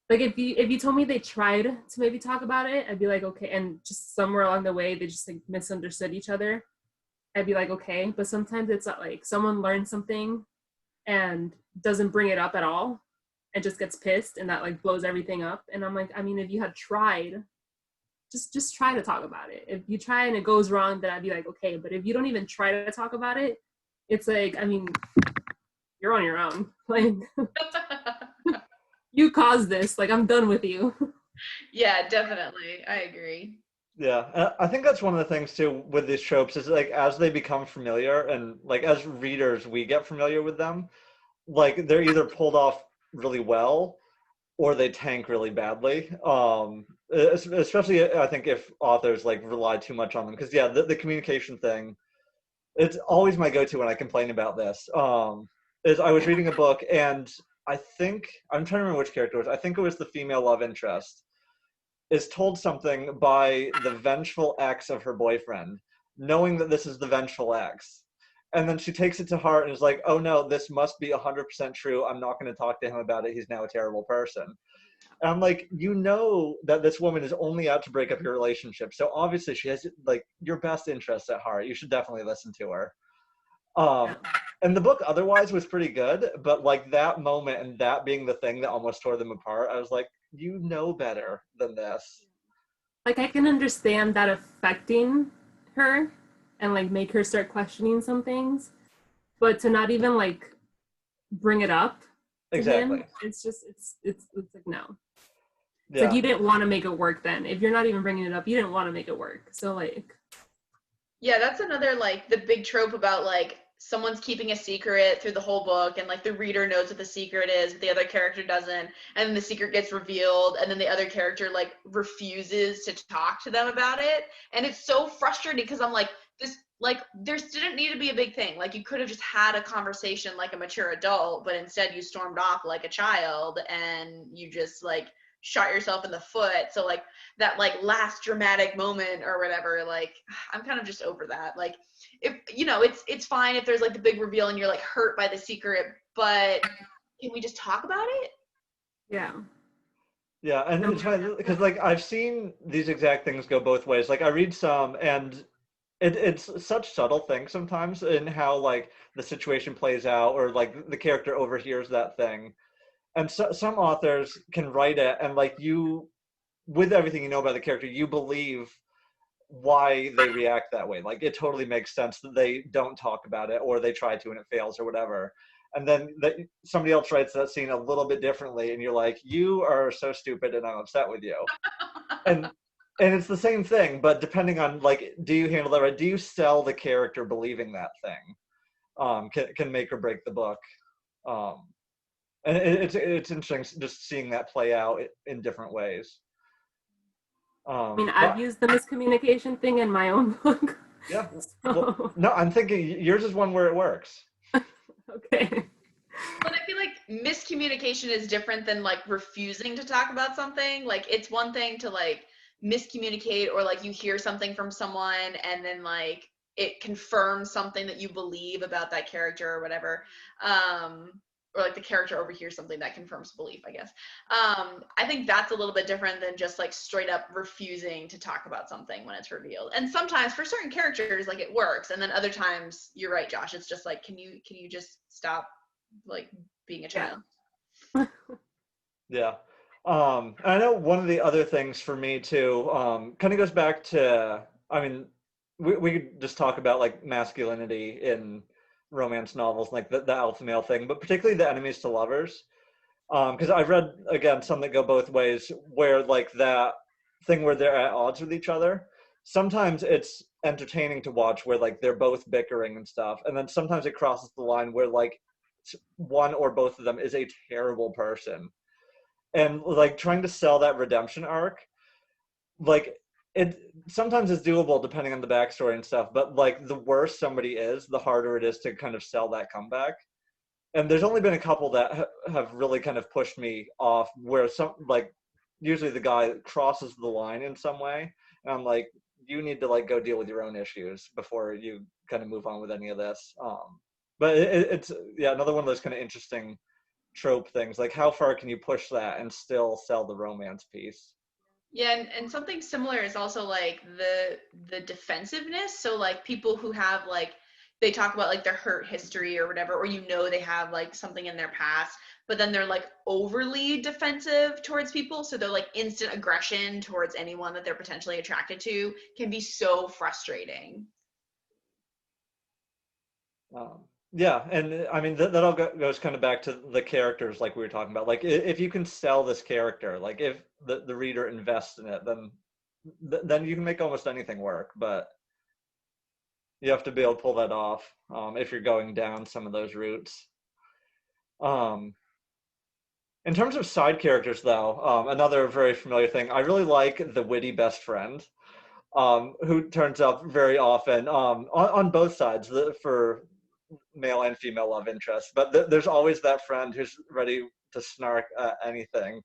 like if you told me they tried to maybe talk about it, I'd be like, okay, and just somewhere along the way they just like misunderstood each other, I'd be like, okay. But sometimes it's not, like someone learns something and doesn't bring it up at all and just gets pissed, and that like blows everything up. And I'm like, I mean, if you had tried, just try to talk about it. If you try and it goes wrong, then I'd be like, okay. But if you don't even try to talk about it, it's like, I mean, you're on your own. Like, you caused this. Like, I'm done with you. Yeah, definitely. I agree. Yeah, I think that's one of the things too with these tropes is like as they become familiar and like as readers we get familiar with them, like they're either pulled off really well or they tank really badly. Especially I think if authors like rely too much on them, because yeah, the communication thing, it's always my go-to when I complain about this. Is I was reading a book and I think I'm trying to remember which character it was. I think it was the female love interest is told something by the vengeful ex of her boyfriend, knowing that this is the vengeful ex. And then she takes it to heart and is like, oh no, this must be 100% true. I'm not going to talk to him about it. He's now a terrible person. And I'm like, that this woman is only out to break up your relationship. So obviously she has like your best interests at heart. You should definitely listen to her. And the book otherwise was pretty good, but like that moment and that being the thing that almost tore them apart, I was like, you know better than this. Like, I can understand that affecting her and like make her start questioning some things, but to not even like bring it up to Exactly. him, it's just it's like, no. It's Yeah. like, you didn't want to make it work then. If you're not even bringing it up, you didn't want to make it work. So like, Yeah, that's another like the big trope about like someone's keeping a secret through the whole book, and like the reader knows what the secret is, but the other character doesn't, and then the secret gets revealed, and then the other character like refuses to talk to them about it. And it's so frustrating because I'm like, there didn't need to be a big thing. Like, you could have just had a conversation like a mature adult, but instead you stormed off like a child, and you just like shot yourself in the foot. So like that like last dramatic moment or whatever, like I'm kind of just over that. Like, if it's fine if there's like the big reveal and you're like hurt by the secret, but can we just talk about it? yeah. Yeah, and it's funny because like I've seen these exact things go both ways. Like I read some and it's such subtle things sometimes in how like the situation plays out or like the character overhears that thing. And so, some authors can write it and like you, with everything you know about the character, you believe why they react that way. Like it totally makes sense that they don't talk about it or they try to and it fails or whatever. And then somebody else writes that scene a little bit differently and you're like, you are so stupid and I'm upset with you. And it's the same thing, but depending on like, do you handle that right? Do you sell the character believing that thing? Can make or break the book. And it's interesting just seeing that play out in different ways. I mean, I've used the miscommunication thing in my own book. Yeah. So. Well, no, I'm thinking yours is one where it works. Okay. But I feel like miscommunication is different than like refusing to talk about something. Like it's one thing to like miscommunicate, or like you hear something from someone and then like it confirms something that you believe about that character or whatever. Or like the character overhears something that confirms belief, I guess. I think that's a little bit different than just like straight up refusing to talk about something when it's revealed. And sometimes for certain characters, like it works. And then other times, you're right, Josh, it's just like, can you just stop like being a child? Yeah. I know one of the other things for me too, kind of goes back to, I mean, we could just talk about like masculinity in romance novels, like the alpha male thing, but particularly the enemies to lovers. Because I've read, again, some that go both ways, where like that thing where they're at odds with each other. Sometimes it's entertaining to watch where like they're both bickering and stuff. And then sometimes it crosses the line where like one or both of them is a terrible person. And like trying to sell that redemption arc, like it sometimes is doable depending on the backstory and stuff, but like the worse somebody is, the harder it is to kind of sell that comeback. And there's only been a couple that have really kind of pushed me off, where some like usually the guy crosses the line in some way, and I'm like, you need to like go deal with your own issues before you kind of move on with any of this. But it's yeah, another one of those kind of interesting trope things, like how far can you push that and still sell the romance piece? Yeah, and something similar is also like the defensiveness. So like people who have like, they talk about like their hurt history or whatever, or they have like something in their past, but then they're like overly defensive towards people. So they're like instant aggression towards anyone that they're potentially attracted to can be so frustrating. Yeah, and I mean that all goes kind of back to the characters, like we were talking about. Like if you can sell this character, like if the reader invests in it, then you can make almost anything work. But you have to be able to pull that off, if you're going down some of those routes. Um, in terms of side characters, though, another very familiar thing, I really like the witty best friend, who turns up very often, on both sides, for male and female love interest. But there's always that friend who's ready to snark at anything,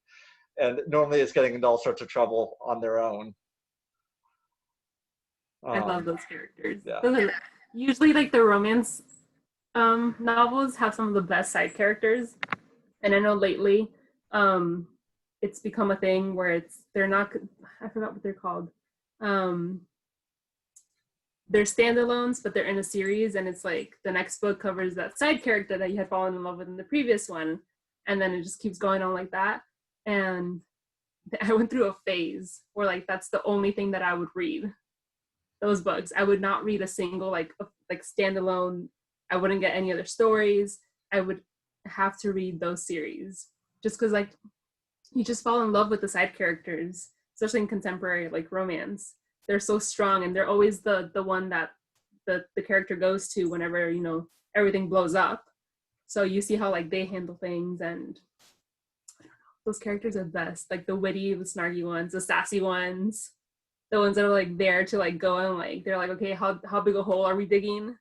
and normally it's getting into all sorts of trouble on their own. I love those characters. Yeah. Those are usually like the romance novels have some of the best side characters. And I know lately it's become a thing where they're not, I forgot what they're called. They're standalones, but they're in a series, and it's like the next book covers that side character that you had fallen in love with in the previous one, and then it just keeps going on like that. And I went through a phase where like that's the only thing that I would read. Those books, I would not read a single like standalone. I wouldn't get any other stories. I would have to read those series just because like you just fall in love with the side characters, especially in contemporary like romance. They're so strong, and they're always the one that the character goes to whenever everything blows up. So you see how like they handle things, and those characters are best. Like the witty, the snarky ones, the sassy ones, the ones that are like there to like go and like they're like, okay, how big a hole are we digging?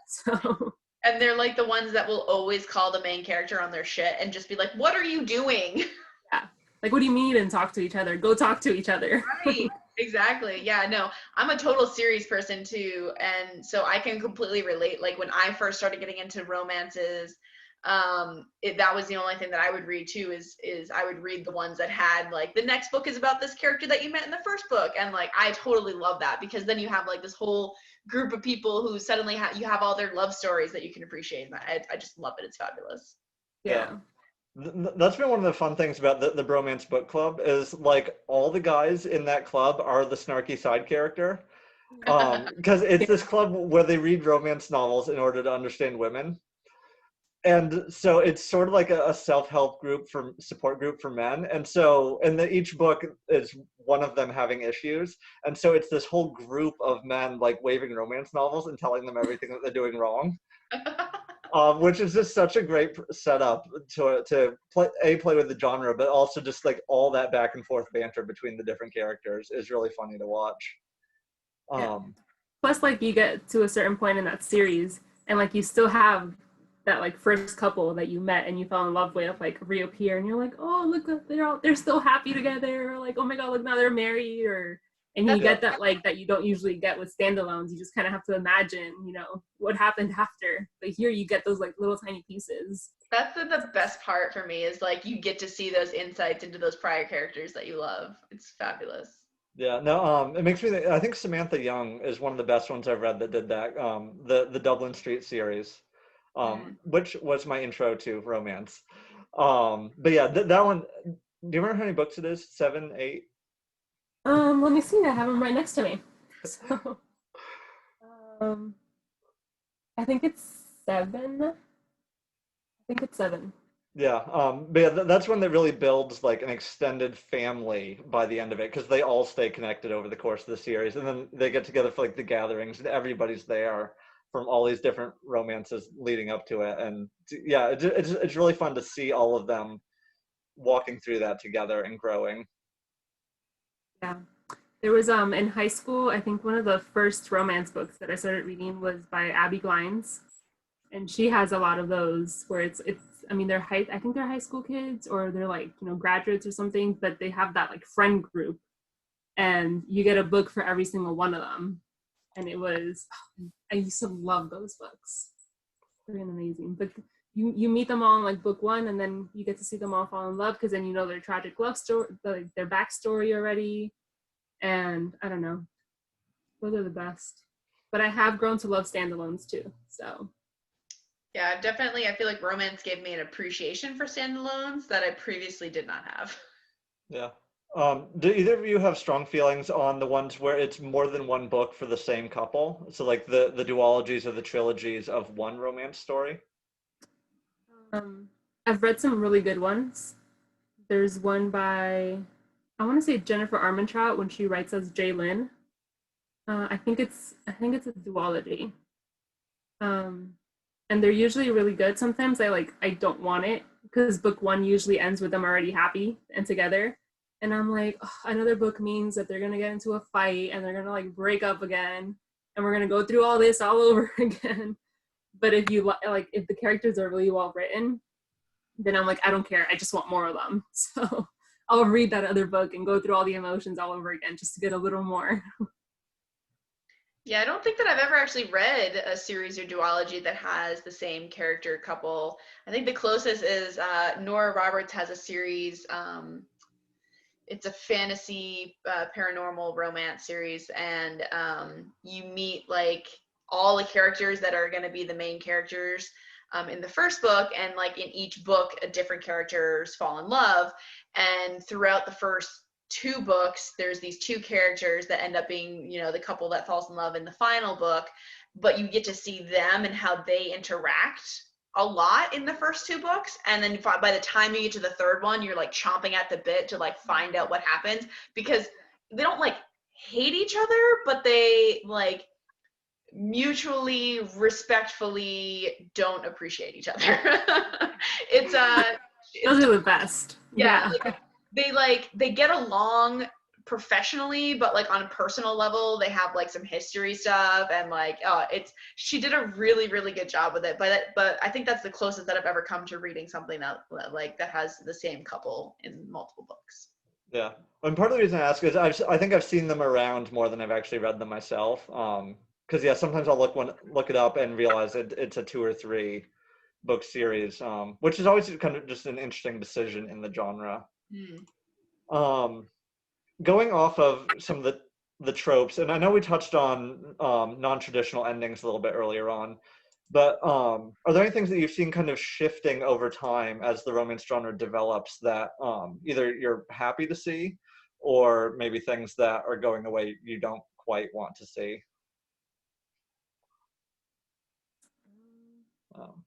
So. And they're like the ones that will always call the main character on their shit and just be like, what are you doing? Yeah. Like, what do you mean? And talk to each other. Go talk to each other. Right. Exactly. Yeah, no, I'm a total series person too. And so I can completely relate. Like when I first started getting into romances, that was the only thing that I would read too, is I would read the ones that had like the next book is about this character that you met in the first book. And like, I totally love that, because then you have like this whole group of people who suddenly you have all their love stories that you can appreciate. And I just love it. It's fabulous. Yeah. That's been one of the fun things about the bromance book club, is like all the guys in that club are the snarky side character, because it's this club where they read romance novels in order to understand women. And so it's sort of like a self-help group, for support group for men. And so each book is one of them having issues, and so it's this whole group of men like waving romance novels and telling them everything that they're doing wrong. Which is just such a great setup to play with the genre, but also just like all that back and forth banter between the different characters is really funny to watch. Plus, like you get to a certain point in that series, and like you still have that like first couple that you met and you fell in love with like reappear, and you're like, oh look, they're still happy together, or like, oh my god, look, now they're married, or and you That's, get that like that you don't usually get with standalones. You just kind of have to imagine, you know, what happened after. But here you get those like little tiny pieces. that's the best part for me, is like you get to see those insights into those prior characters that you love. It's fabulous. Yeah, no, it makes me think, I think Samantha Young is one of the best ones I've read that did that. The Dublin Street series, which was my intro to romance. But yeah, that one. Do you remember how many books it is? 7, 8? Let me see. I have them right next to me. So, um, I think it's 7. I think it's 7. Yeah, but yeah, that's one that really builds like an extended family by the end of it, because they all stay connected over the course of the series, and then they get together for like the gatherings, and everybody's there from all these different romances leading up to it, and yeah, it's really fun to see all of them walking through that together and growing. Yeah. There was in high school, I think one of the first romance books that I started reading was by Abby Glines, and she has a lot of those where it's I mean I think they're high school kids, or they're like, you know, graduates or something, but they have that like friend group, and you get a book for every single one of them. And it was, I used to love those books. They're amazing. But you meet them all in like book 1, and then you get to see them all fall in love, because then you know their tragic love story, their backstory already. And I don't know, those are the best. But I have grown to love standalones too. So Yeah, definitely. I feel like romance gave me an appreciation for standalones that I previously did not have. Yeah. Do either of you have strong feelings on the ones where it's more than one book for the same couple? So like the duologies or the trilogies of one romance story? um, I've read some really good ones. There's one by, I want to say Jennifer Armentrout, when she writes as Jay Lynn. I think it's a duology. Um, and they're usually really good. Sometimes I don't want it, because book 1 usually ends with them already happy and together, and I'm like, oh, another book means that they're gonna get into a fight and they're gonna like break up again, and we're gonna go through all this all over again. But if you like, if the characters are really well written, then I'm like, I don't care, I just want more of them. So I'll read that other book and go through all the emotions all over again just to get a little more. Yeah, I don't think that I've ever actually read a series or duology that has the same character couple. I think the closest is Nora Roberts has a series. It's a fantasy paranormal romance series, and you meet like all the characters that are going to be the main characters in the first book, and like in each book a different characters fall in love, and throughout the first 2 books there's these 2 characters that end up being, you know, the couple that falls in love in the final book, but you get to see them and how they interact a lot in the first 2 books, and then by the time you get to the 3rd one you're like chomping at the bit to like find out what happens, because they don't like hate each other, but they like mutually respectfully don't appreciate each other. it's Those are the best. yeah, Yeah. they get along professionally, but like on a personal level they have like some history stuff, and like she did a really really good job with it, but I think that's the closest that I've ever come to reading something that has the same couple in multiple books. Yeah. And part of the reason I ask is I think I've seen them around more than I've actually read them myself. Because yeah, sometimes I'll look it up and realize it's a 2 or 3 book series, which is always kind of just an interesting decision in the genre. Um, Going off of some of the tropes, and I know we touched on non-traditional endings a little bit earlier on, but are there any things that you've seen kind of shifting over time as the romance genre develops that either you're happy to see, or maybe things that are going the way you don't quite want to see?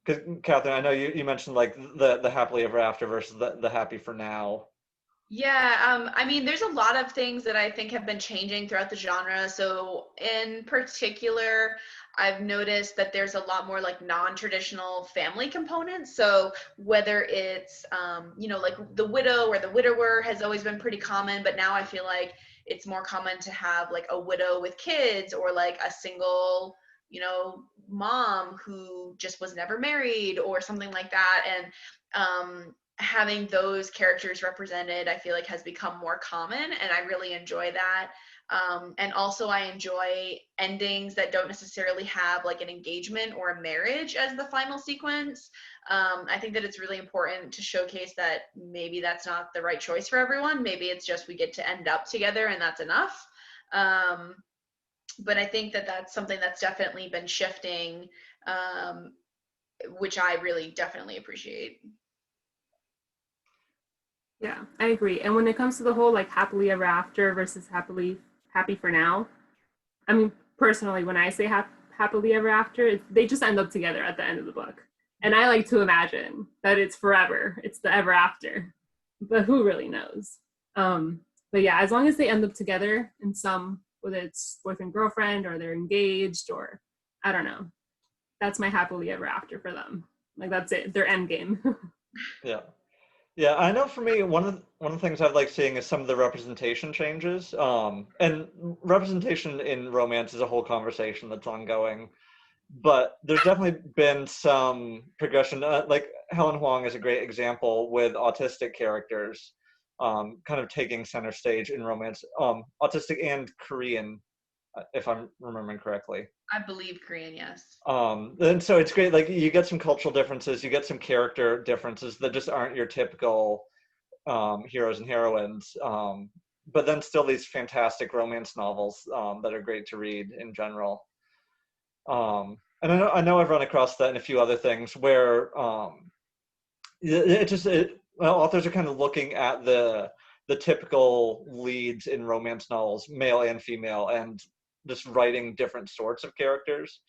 Because Catherine, I know you mentioned like the happily ever after versus the happy for now. Yeah, I mean, there's a lot of things that I think have been changing throughout the genre. So in particular, I've noticed that there's a lot more like non-traditional family components. So whether it's, you know, like the widow or the widower has always been pretty common, but now I feel like it's more common to have like a widow with kids, or like a single you know, mom who just was never married or something like that. And having those characters represented, I feel like has become more common, and I really enjoy that. And also I enjoy endings that don't necessarily have like an engagement or a marriage as the final sequence. I think that it's really important to showcase that maybe that's not the right choice for everyone. Maybe it's just we get to end up together and that's enough. But I think that that's something that's definitely been shifting, which I really definitely appreciate. Yeah, I agree. And when it comes to the whole like happily ever after versus happy for now, I mean, personally, when I say happily ever after, they just end up together at the end of the book. And I like to imagine that it's forever, it's the ever after, but who really knows? But yeah, as long as they end up together in some, whether it's boyfriend, girlfriend, or they're engaged, or I don't know, that's my happily ever after for them. Like that's it, their end game. Yeah. Yeah, I know for me, one of the things I like seeing is some of the representation changes. And representation in romance is a whole conversation that's ongoing. But there's definitely been some progression. Like Helen Huang is a great example with autistic characters, kind of taking center stage in romance. Autistic and Korean, if I'm remembering correctly. I believe Korean, yes. And so it's great. Like you get some cultural differences, you get some character differences that just aren't your typical heroes and heroines. But then still these fantastic romance novels that are great to read in general. And I know I've run across that in a few other things where well, authors are kind of looking at the typical leads in romance novels, male and female, and just writing different sorts of characters.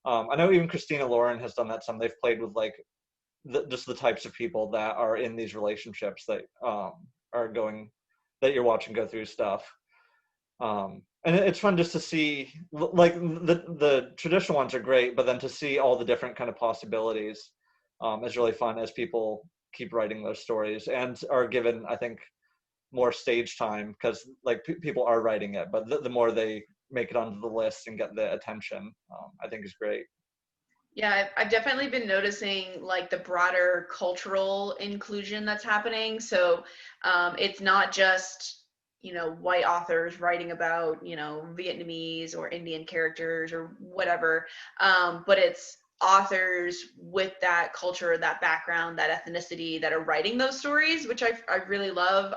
I know even Christina Lauren has done that some. They've played with like just the types of people that are in these relationships that are going, that you're watching go through stuff. And it's fun just to see, like the traditional ones are great, but then to see all the different kind of possibilities is really fun as people keep writing those stories and are given, I think, more stage time because like people are writing it, but the more they make it onto the list and get the attention, I think is great. Yeah, I've definitely been noticing like the broader cultural inclusion that's happening. So it's not just, you know, white authors writing about, you know, Vietnamese or Indian characters or whatever, but it's authors with that culture, that background, that ethnicity that are writing those stories, which I really love.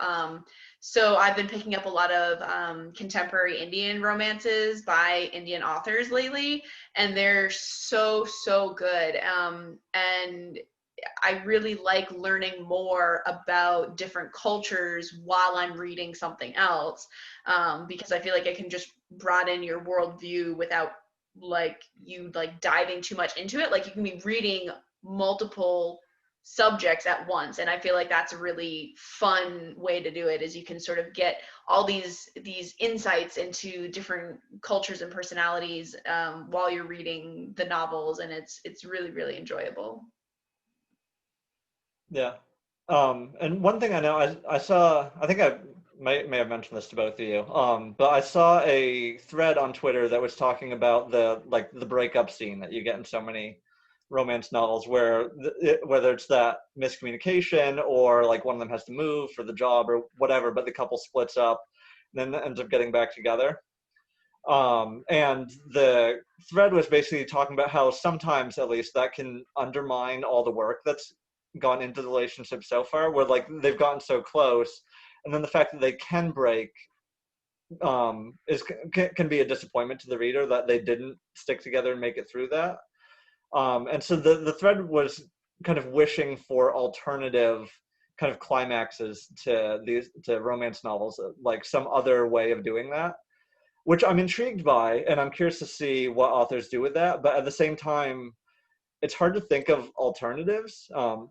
So I've been picking up a lot of contemporary Indian romances by Indian authors lately, and they're so good. And I really like learning more about different cultures while I'm reading something else, because I feel like I can just broaden your worldview without like you like diving too much into it. Like you can be reading multiple subjects at once, and I feel like that's a really fun way to do it, is you can sort of get all these insights into different cultures and personalities while you're reading the novels, and it's really enjoyable. Yeah. And one thing I know, I saw, I think I may have mentioned this to both of you, but I saw a thread on Twitter that was talking about the breakup scene that you get in so many romance novels where whether it's that miscommunication or like one of them has to move for the job or whatever, but the couple splits up and then ends up getting back together. And the thread was basically talking about how sometimes at least that can undermine all the work that's gone into the relationship so far, where like they've gotten so close, and then the fact that they can break can be a disappointment to the reader that they didn't stick together and make it through that. And so the thread was kind of wishing for alternative kind of climaxes to romance novels, like some other way of doing that, which I'm intrigued by, and I'm curious to see what authors do with that. But at the same time, it's hard to think of alternatives. So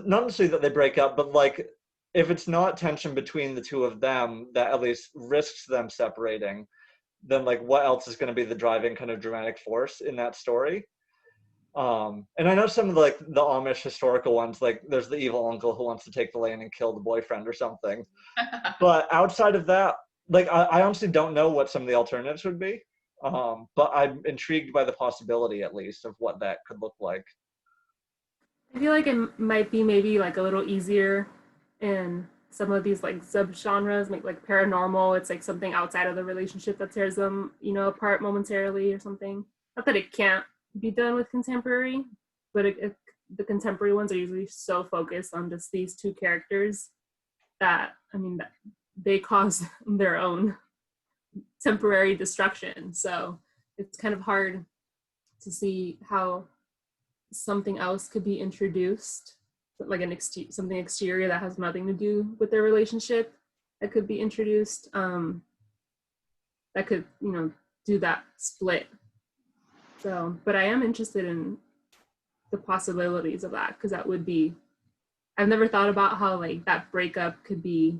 not necessarily that they break up, but like if it's not tension between the two of them that at least risks them separating, then like what else is going to be the driving kind of dramatic force in that story? And I know some of like the Amish historical ones, like there's the evil uncle who wants to take the land and kill the boyfriend or something. But outside of that, like I honestly don't know what some of the alternatives would be. But I'm intrigued by the possibility, at least, of what that could look like. I feel like it might be maybe like a little easier in some of these like subgenres, like paranormal. It's like something outside of the relationship that tears them, apart momentarily or something. Not that it can't be done with contemporary, but the contemporary ones are usually so focused on just these two characters that they cause their own temporary destruction. So it's kind of hard to see how something else could be introduced, like something exterior that has nothing to do with their relationship that could be introduced, that could do that split. So, but I am interested in the possibilities of that, because that would be, I've never thought about how like that breakup could be,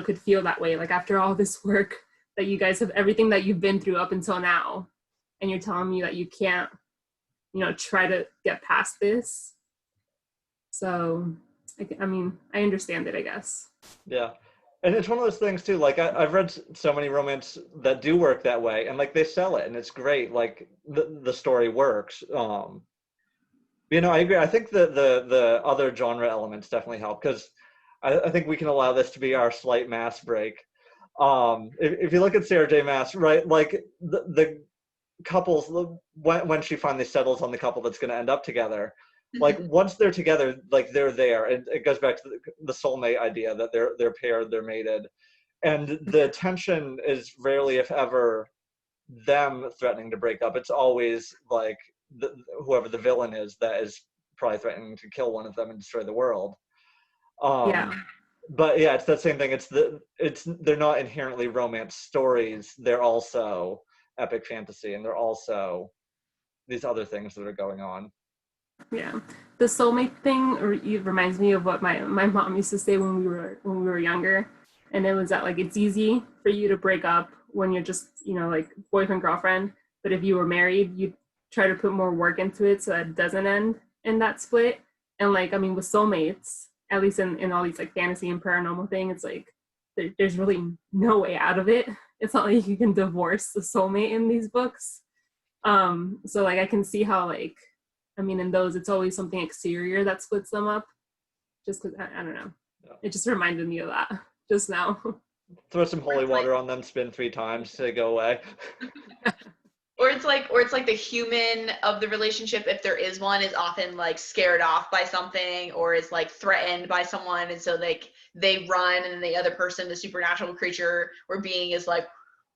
could feel that way, like after all this work that you guys have, everything that you've been through up until now, and you're telling me that you can't try to get past this. So, I understand it, I guess. Yeah. And it's one of those things too, like I've read so many romance that do work that way, and like they sell it and it's great, like the story works. I agree. I think the other genre elements definitely help, because I think we can allow this to be our slight mass break. If you look at Sarah J. Maas, right, like the couples, when she finally settles on the couple that's going to end up together, like once they're together, like they're there, and it goes back to the soulmate idea that they're paired, they're mated, and the tension is rarely, if ever, them threatening to break up. It's always like whoever the villain is that is probably threatening to kill one of them and destroy the world. Yeah. But yeah, it's that same thing. They're not inherently romance stories. They're also epic fantasy, and they're also these other things that are going on. Yeah, the soulmate thing reminds me of what my mom used to say when we were younger, and it was that like it's easy for you to break up when you're just like boyfriend girlfriend, but if you were married, you try to put more work into it so that it doesn't end in that split. And like with soulmates, at least in all these like fantasy and paranormal thing, it's like there's really no way out of it. It's not like you can divorce the soulmate in these books. So like I can see how like in those it's always something exterior that splits them up, just because I don't know. Yeah. It just reminded me of that just now. Throw some holy water on them, spin 3 times to go away. Or it's like the human of the relationship, if there is one, is often like scared off by something, or is like threatened by someone, and so they run, and the other person, the supernatural creature or being, is like,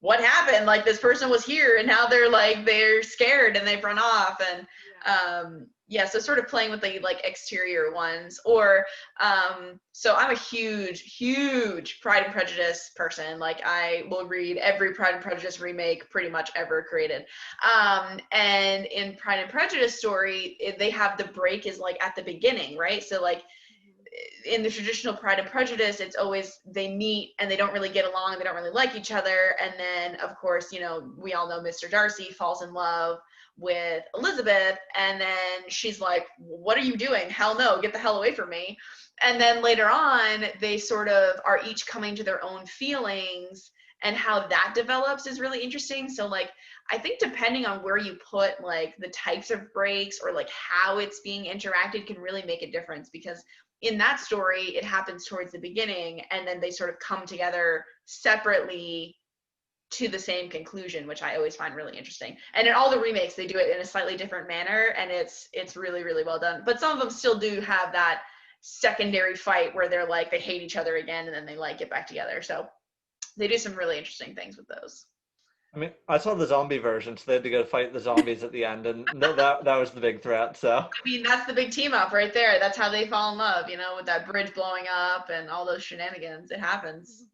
what happened? Like this person was here and now they're scared and they've run off. And so sort of playing with the like exterior ones. Or so I'm a huge Pride and Prejudice person. Like I will read every Pride and Prejudice remake pretty much ever created. And in Pride and Prejudice story, they have the break is like at the beginning, right? So like in the traditional Pride and Prejudice, it's always they meet and they don't really get along, they don't really like each other, and then of course we all know Mr. Darcy falls in love with Elizabeth, and then she's like, what are you doing? Hell no, get the hell away from me. And then later on they sort of are each coming to their own feelings, and how that develops is really interesting. So like I think depending on where you put like the types of breaks or like how it's being interacted can really make a difference, because in that story, it happens towards the beginning, and then they sort of come together separately to the same conclusion, which I always find really interesting. And in all the remakes, they do it in a slightly different manner, and it's really, really well done. But some of them still do have that secondary fight where they're like, they hate each other again, and then they like get back together. So they do some really interesting things with those. I saw the zombie version, so they had to go fight the zombies at the end, and that was the big threat. So that's the big team up right there. That's how they fall in love, with that bridge blowing up and all those shenanigans. It happens.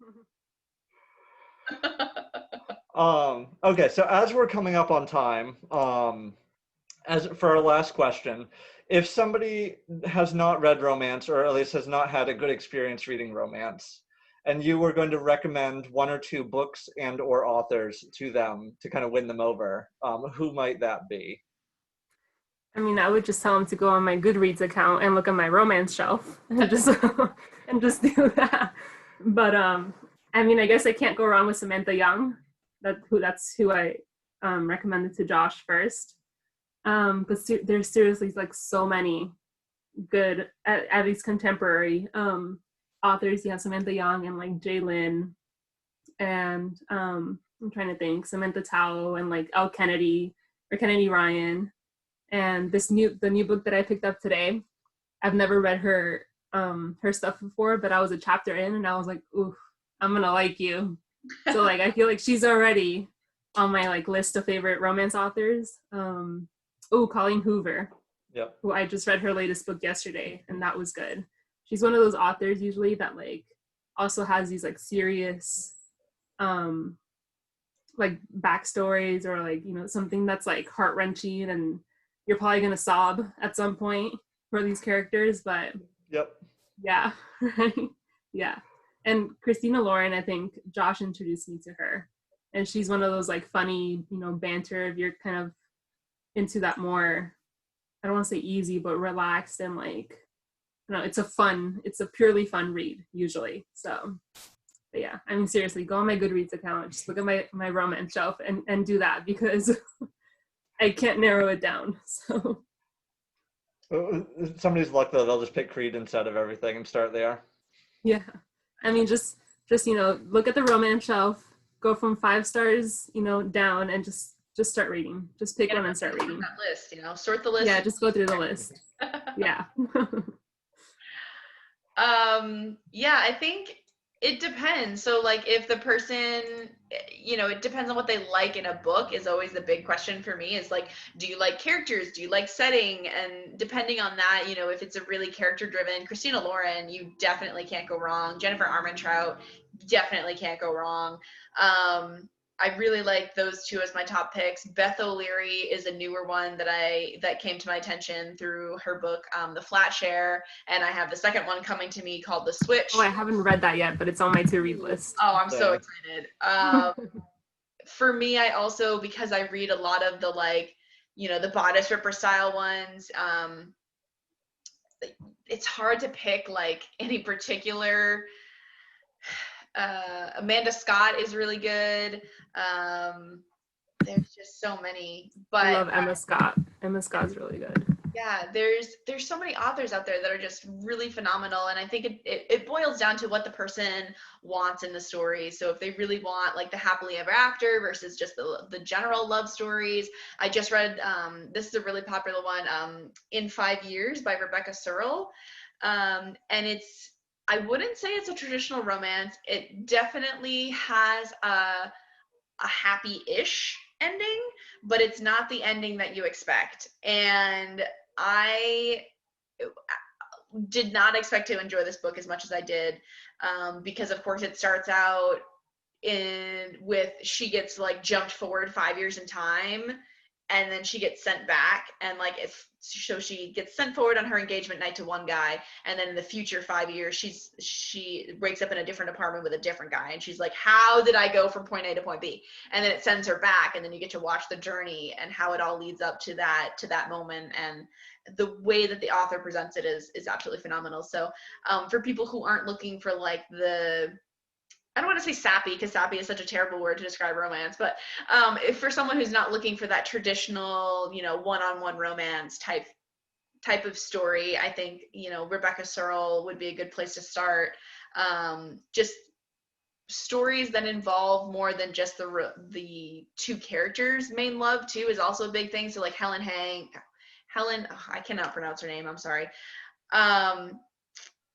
Okay, so as we're coming up on time, as for our last question, if somebody has not read romance, or at least has not had a good experience reading romance, and you were going to recommend 1 or 2 books and or authors to them to kind of win them over, who might that be? I would just tell them to go on my Goodreads account and look at my romance shelf and just do that. But I guess I can't go wrong with Samantha Young. That's who I recommended to Josh first. But there's seriously like so many good, at least contemporary authors. You have Samantha Young and like Jay Lynn, and I'm trying to think, Samantha Tao and like Elle Kennedy or Kennedy Ryan. And the new book that I picked up today, I've never read her stuff before, but I was a chapter in and I was like, ooh, I'm gonna like you. So like I feel like she's already on my like list of favorite romance authors. Colleen Hoover. Yep. Who I just read her latest book yesterday, and that was good. She's one of those authors usually that like also has these like serious like backstories, or like, you know, something that's like heart-wrenching and you're probably gonna sob at some point for these characters. But yep. Yeah. Right. Yeah. And Christina Lauren, I think Josh introduced me to her, and she's one of those like funny, you know, banter, if you're kind of into that more, I don't want to say easy, but relaxed, and like, you know, it's a purely fun read usually. So, but yeah, I mean, seriously, go on my Goodreads account, just look at my romance shelf and do that, because I can't narrow it down. So somebody's luck though, they'll just pick Creed instead of everything and start there. Yeah, I mean, just you know, look at the romance shelf, go from 5 stars, you know, down, and just start reading. Just pick one and start reading. That list, you know, sort the list. Yeah, just go through the list. Yeah. Yeah, I think it depends. So like if the person, you know, it depends on what they like in a book is always the big question for me, is like, do you like characters? Do you like setting? And depending on that, you know, if it's a really character driven, Christina Lauren, you definitely can't go wrong. Jennifer Armentrout, definitely can't go wrong. I really like those two as my top picks. Beth O'Leary is a newer one that came to my attention through her book, The Flat Share, and I have the second one coming to me called The Switch. Oh, I haven't read that yet, but it's on my to-read list. Oh, I'm so excited. For me, I also, because I read a lot of the like, you know, the bodice ripper style ones, it's hard to pick like any particular. Amanda Scott is really good. There's just so many, but I love Emma Scott. Emma Scott's really good. Yeah, there's so many authors out there that are just really phenomenal, and I think it boils down to what the person wants in the story. So if they really want like the happily ever after versus just the general love stories. I just read this is a really popular one, In 5 Years by Rebecca Searle, and I wouldn't say it's a traditional romance. It definitely has a happy-ish ending, but it's not the ending that you expect. And I did not expect to enjoy this book as much as I did, because of course it starts out with she gets like jumped forward 5 years in time, and then she gets sent back, and like so she gets sent forward on her engagement night to one guy, and then in the future 5 years she wakes up in a different apartment with a different guy, and she's like, how did I go from point A to point B? And then it sends her back, and then you get to watch the journey and how it all leads up to that moment. And the way that the author presents it is absolutely phenomenal. So for people who aren't looking for like I don't want to say sappy, because sappy is such a terrible word to describe romance, but if for someone who's not looking for that traditional, you know, one-on-one romance type of story, I think, you know, Rebecca Searle would be a good place to start. Just stories that involve more than just the two characters' main love too is also a big thing. So like Helen, I cannot pronounce her name, I'm sorry.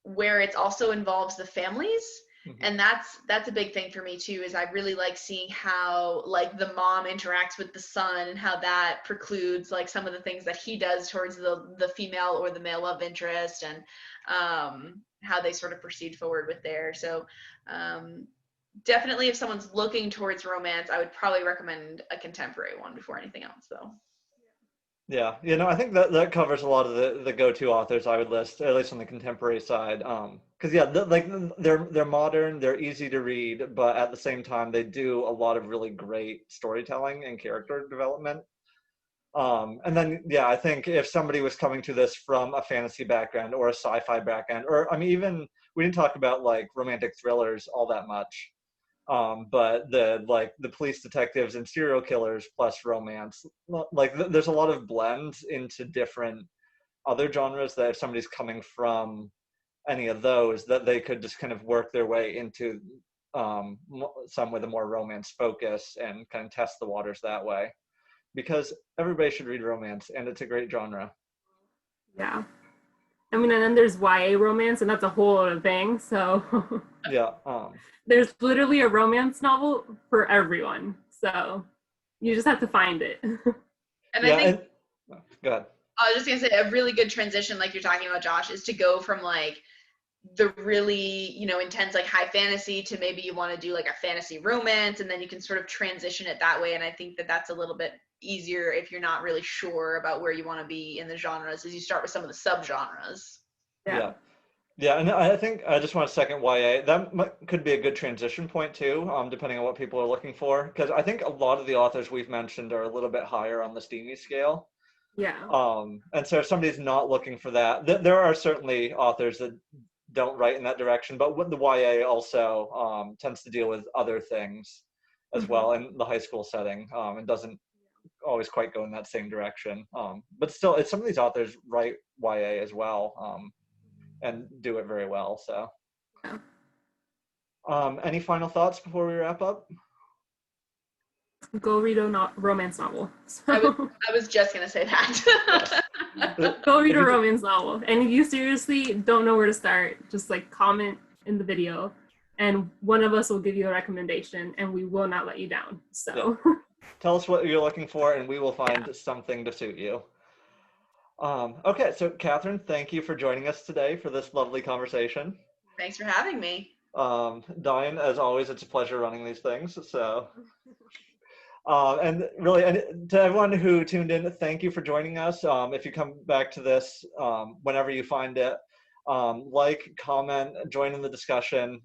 Where it also involves the families. Mm-hmm. And that's a big thing for me too, is I really like seeing how like the mom interacts with the son, and how that precludes like some of the things that he does towards the female or the male love interest, and how they sort of proceed forward with there. So definitely if someone's looking towards romance, I would probably recommend a contemporary one before anything else though. Yeah, you know, I think that covers a lot of the go-to authors I would list, at least on the contemporary side. Because yeah, they're modern, they're easy to read, but at the same time, they do a lot of really great storytelling and character development. And then yeah, I think if somebody was coming to this from a fantasy background or a sci-fi background, or I mean, even we didn't talk about like romantic thrillers all that much. But the police detectives and serial killers plus romance, like there's a lot of blends into different other genres that if somebody's coming from any of those, that they could just kind of work their way into some with a more romance focus and kind of test the waters that way, because everybody should read romance and it's a great genre. Yeah. I mean, and then there's YA romance, and that's a whole other thing. So Yeah. there's literally a romance novel for everyone. So you just have to find it. And Yeah. I think Go ahead. I was just gonna say a really good transition, like you're talking about, Josh, is to go from like the really, you know, intense like high fantasy to maybe you want to do like a fantasy romance, and then you can sort of transition it that way. And I think that that's a little bit easier if you're not really sure about where you want to be in the genres, as you start with some of the subgenres. Yeah. Yeah, and I think I just want to second YA. That could be a good transition point too, depending on what people are looking for. Because I think a lot of the authors we've mentioned are a little bit higher on the steamy scale. Yeah. And so if somebody's not looking for that, there are certainly authors that don't write in that direction, but what the YA also tends to deal with other things as well in the high school setting, and doesn't always quite go in that same direction. But still, it's some of these authors write YA as well, and do it very well. So, any final thoughts before we wrap up? Go read a romance novel. I was just gonna say that. Go read a romance novel. And if you seriously don't know where to start, just like comment in the video and one of us will give you a recommendation and we will not let you down. So tell us what you're looking for and we will find something to suit you. Okay, so Katherine, thank you for joining us today for this lovely conversation. Thanks for having me. Daien, as always, it's a pleasure running these things. So, and really, and to everyone who tuned in, thank you for joining us. If you come back to this, whenever you find it, like, comment, join in the discussion,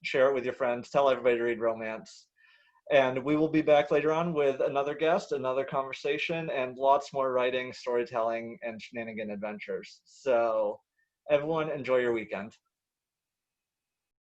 share it with your friends, tell everybody to read romance. And we will be back later on with another guest, another conversation, and lots more writing, storytelling, and shenanigan adventures. So everyone, enjoy your weekend.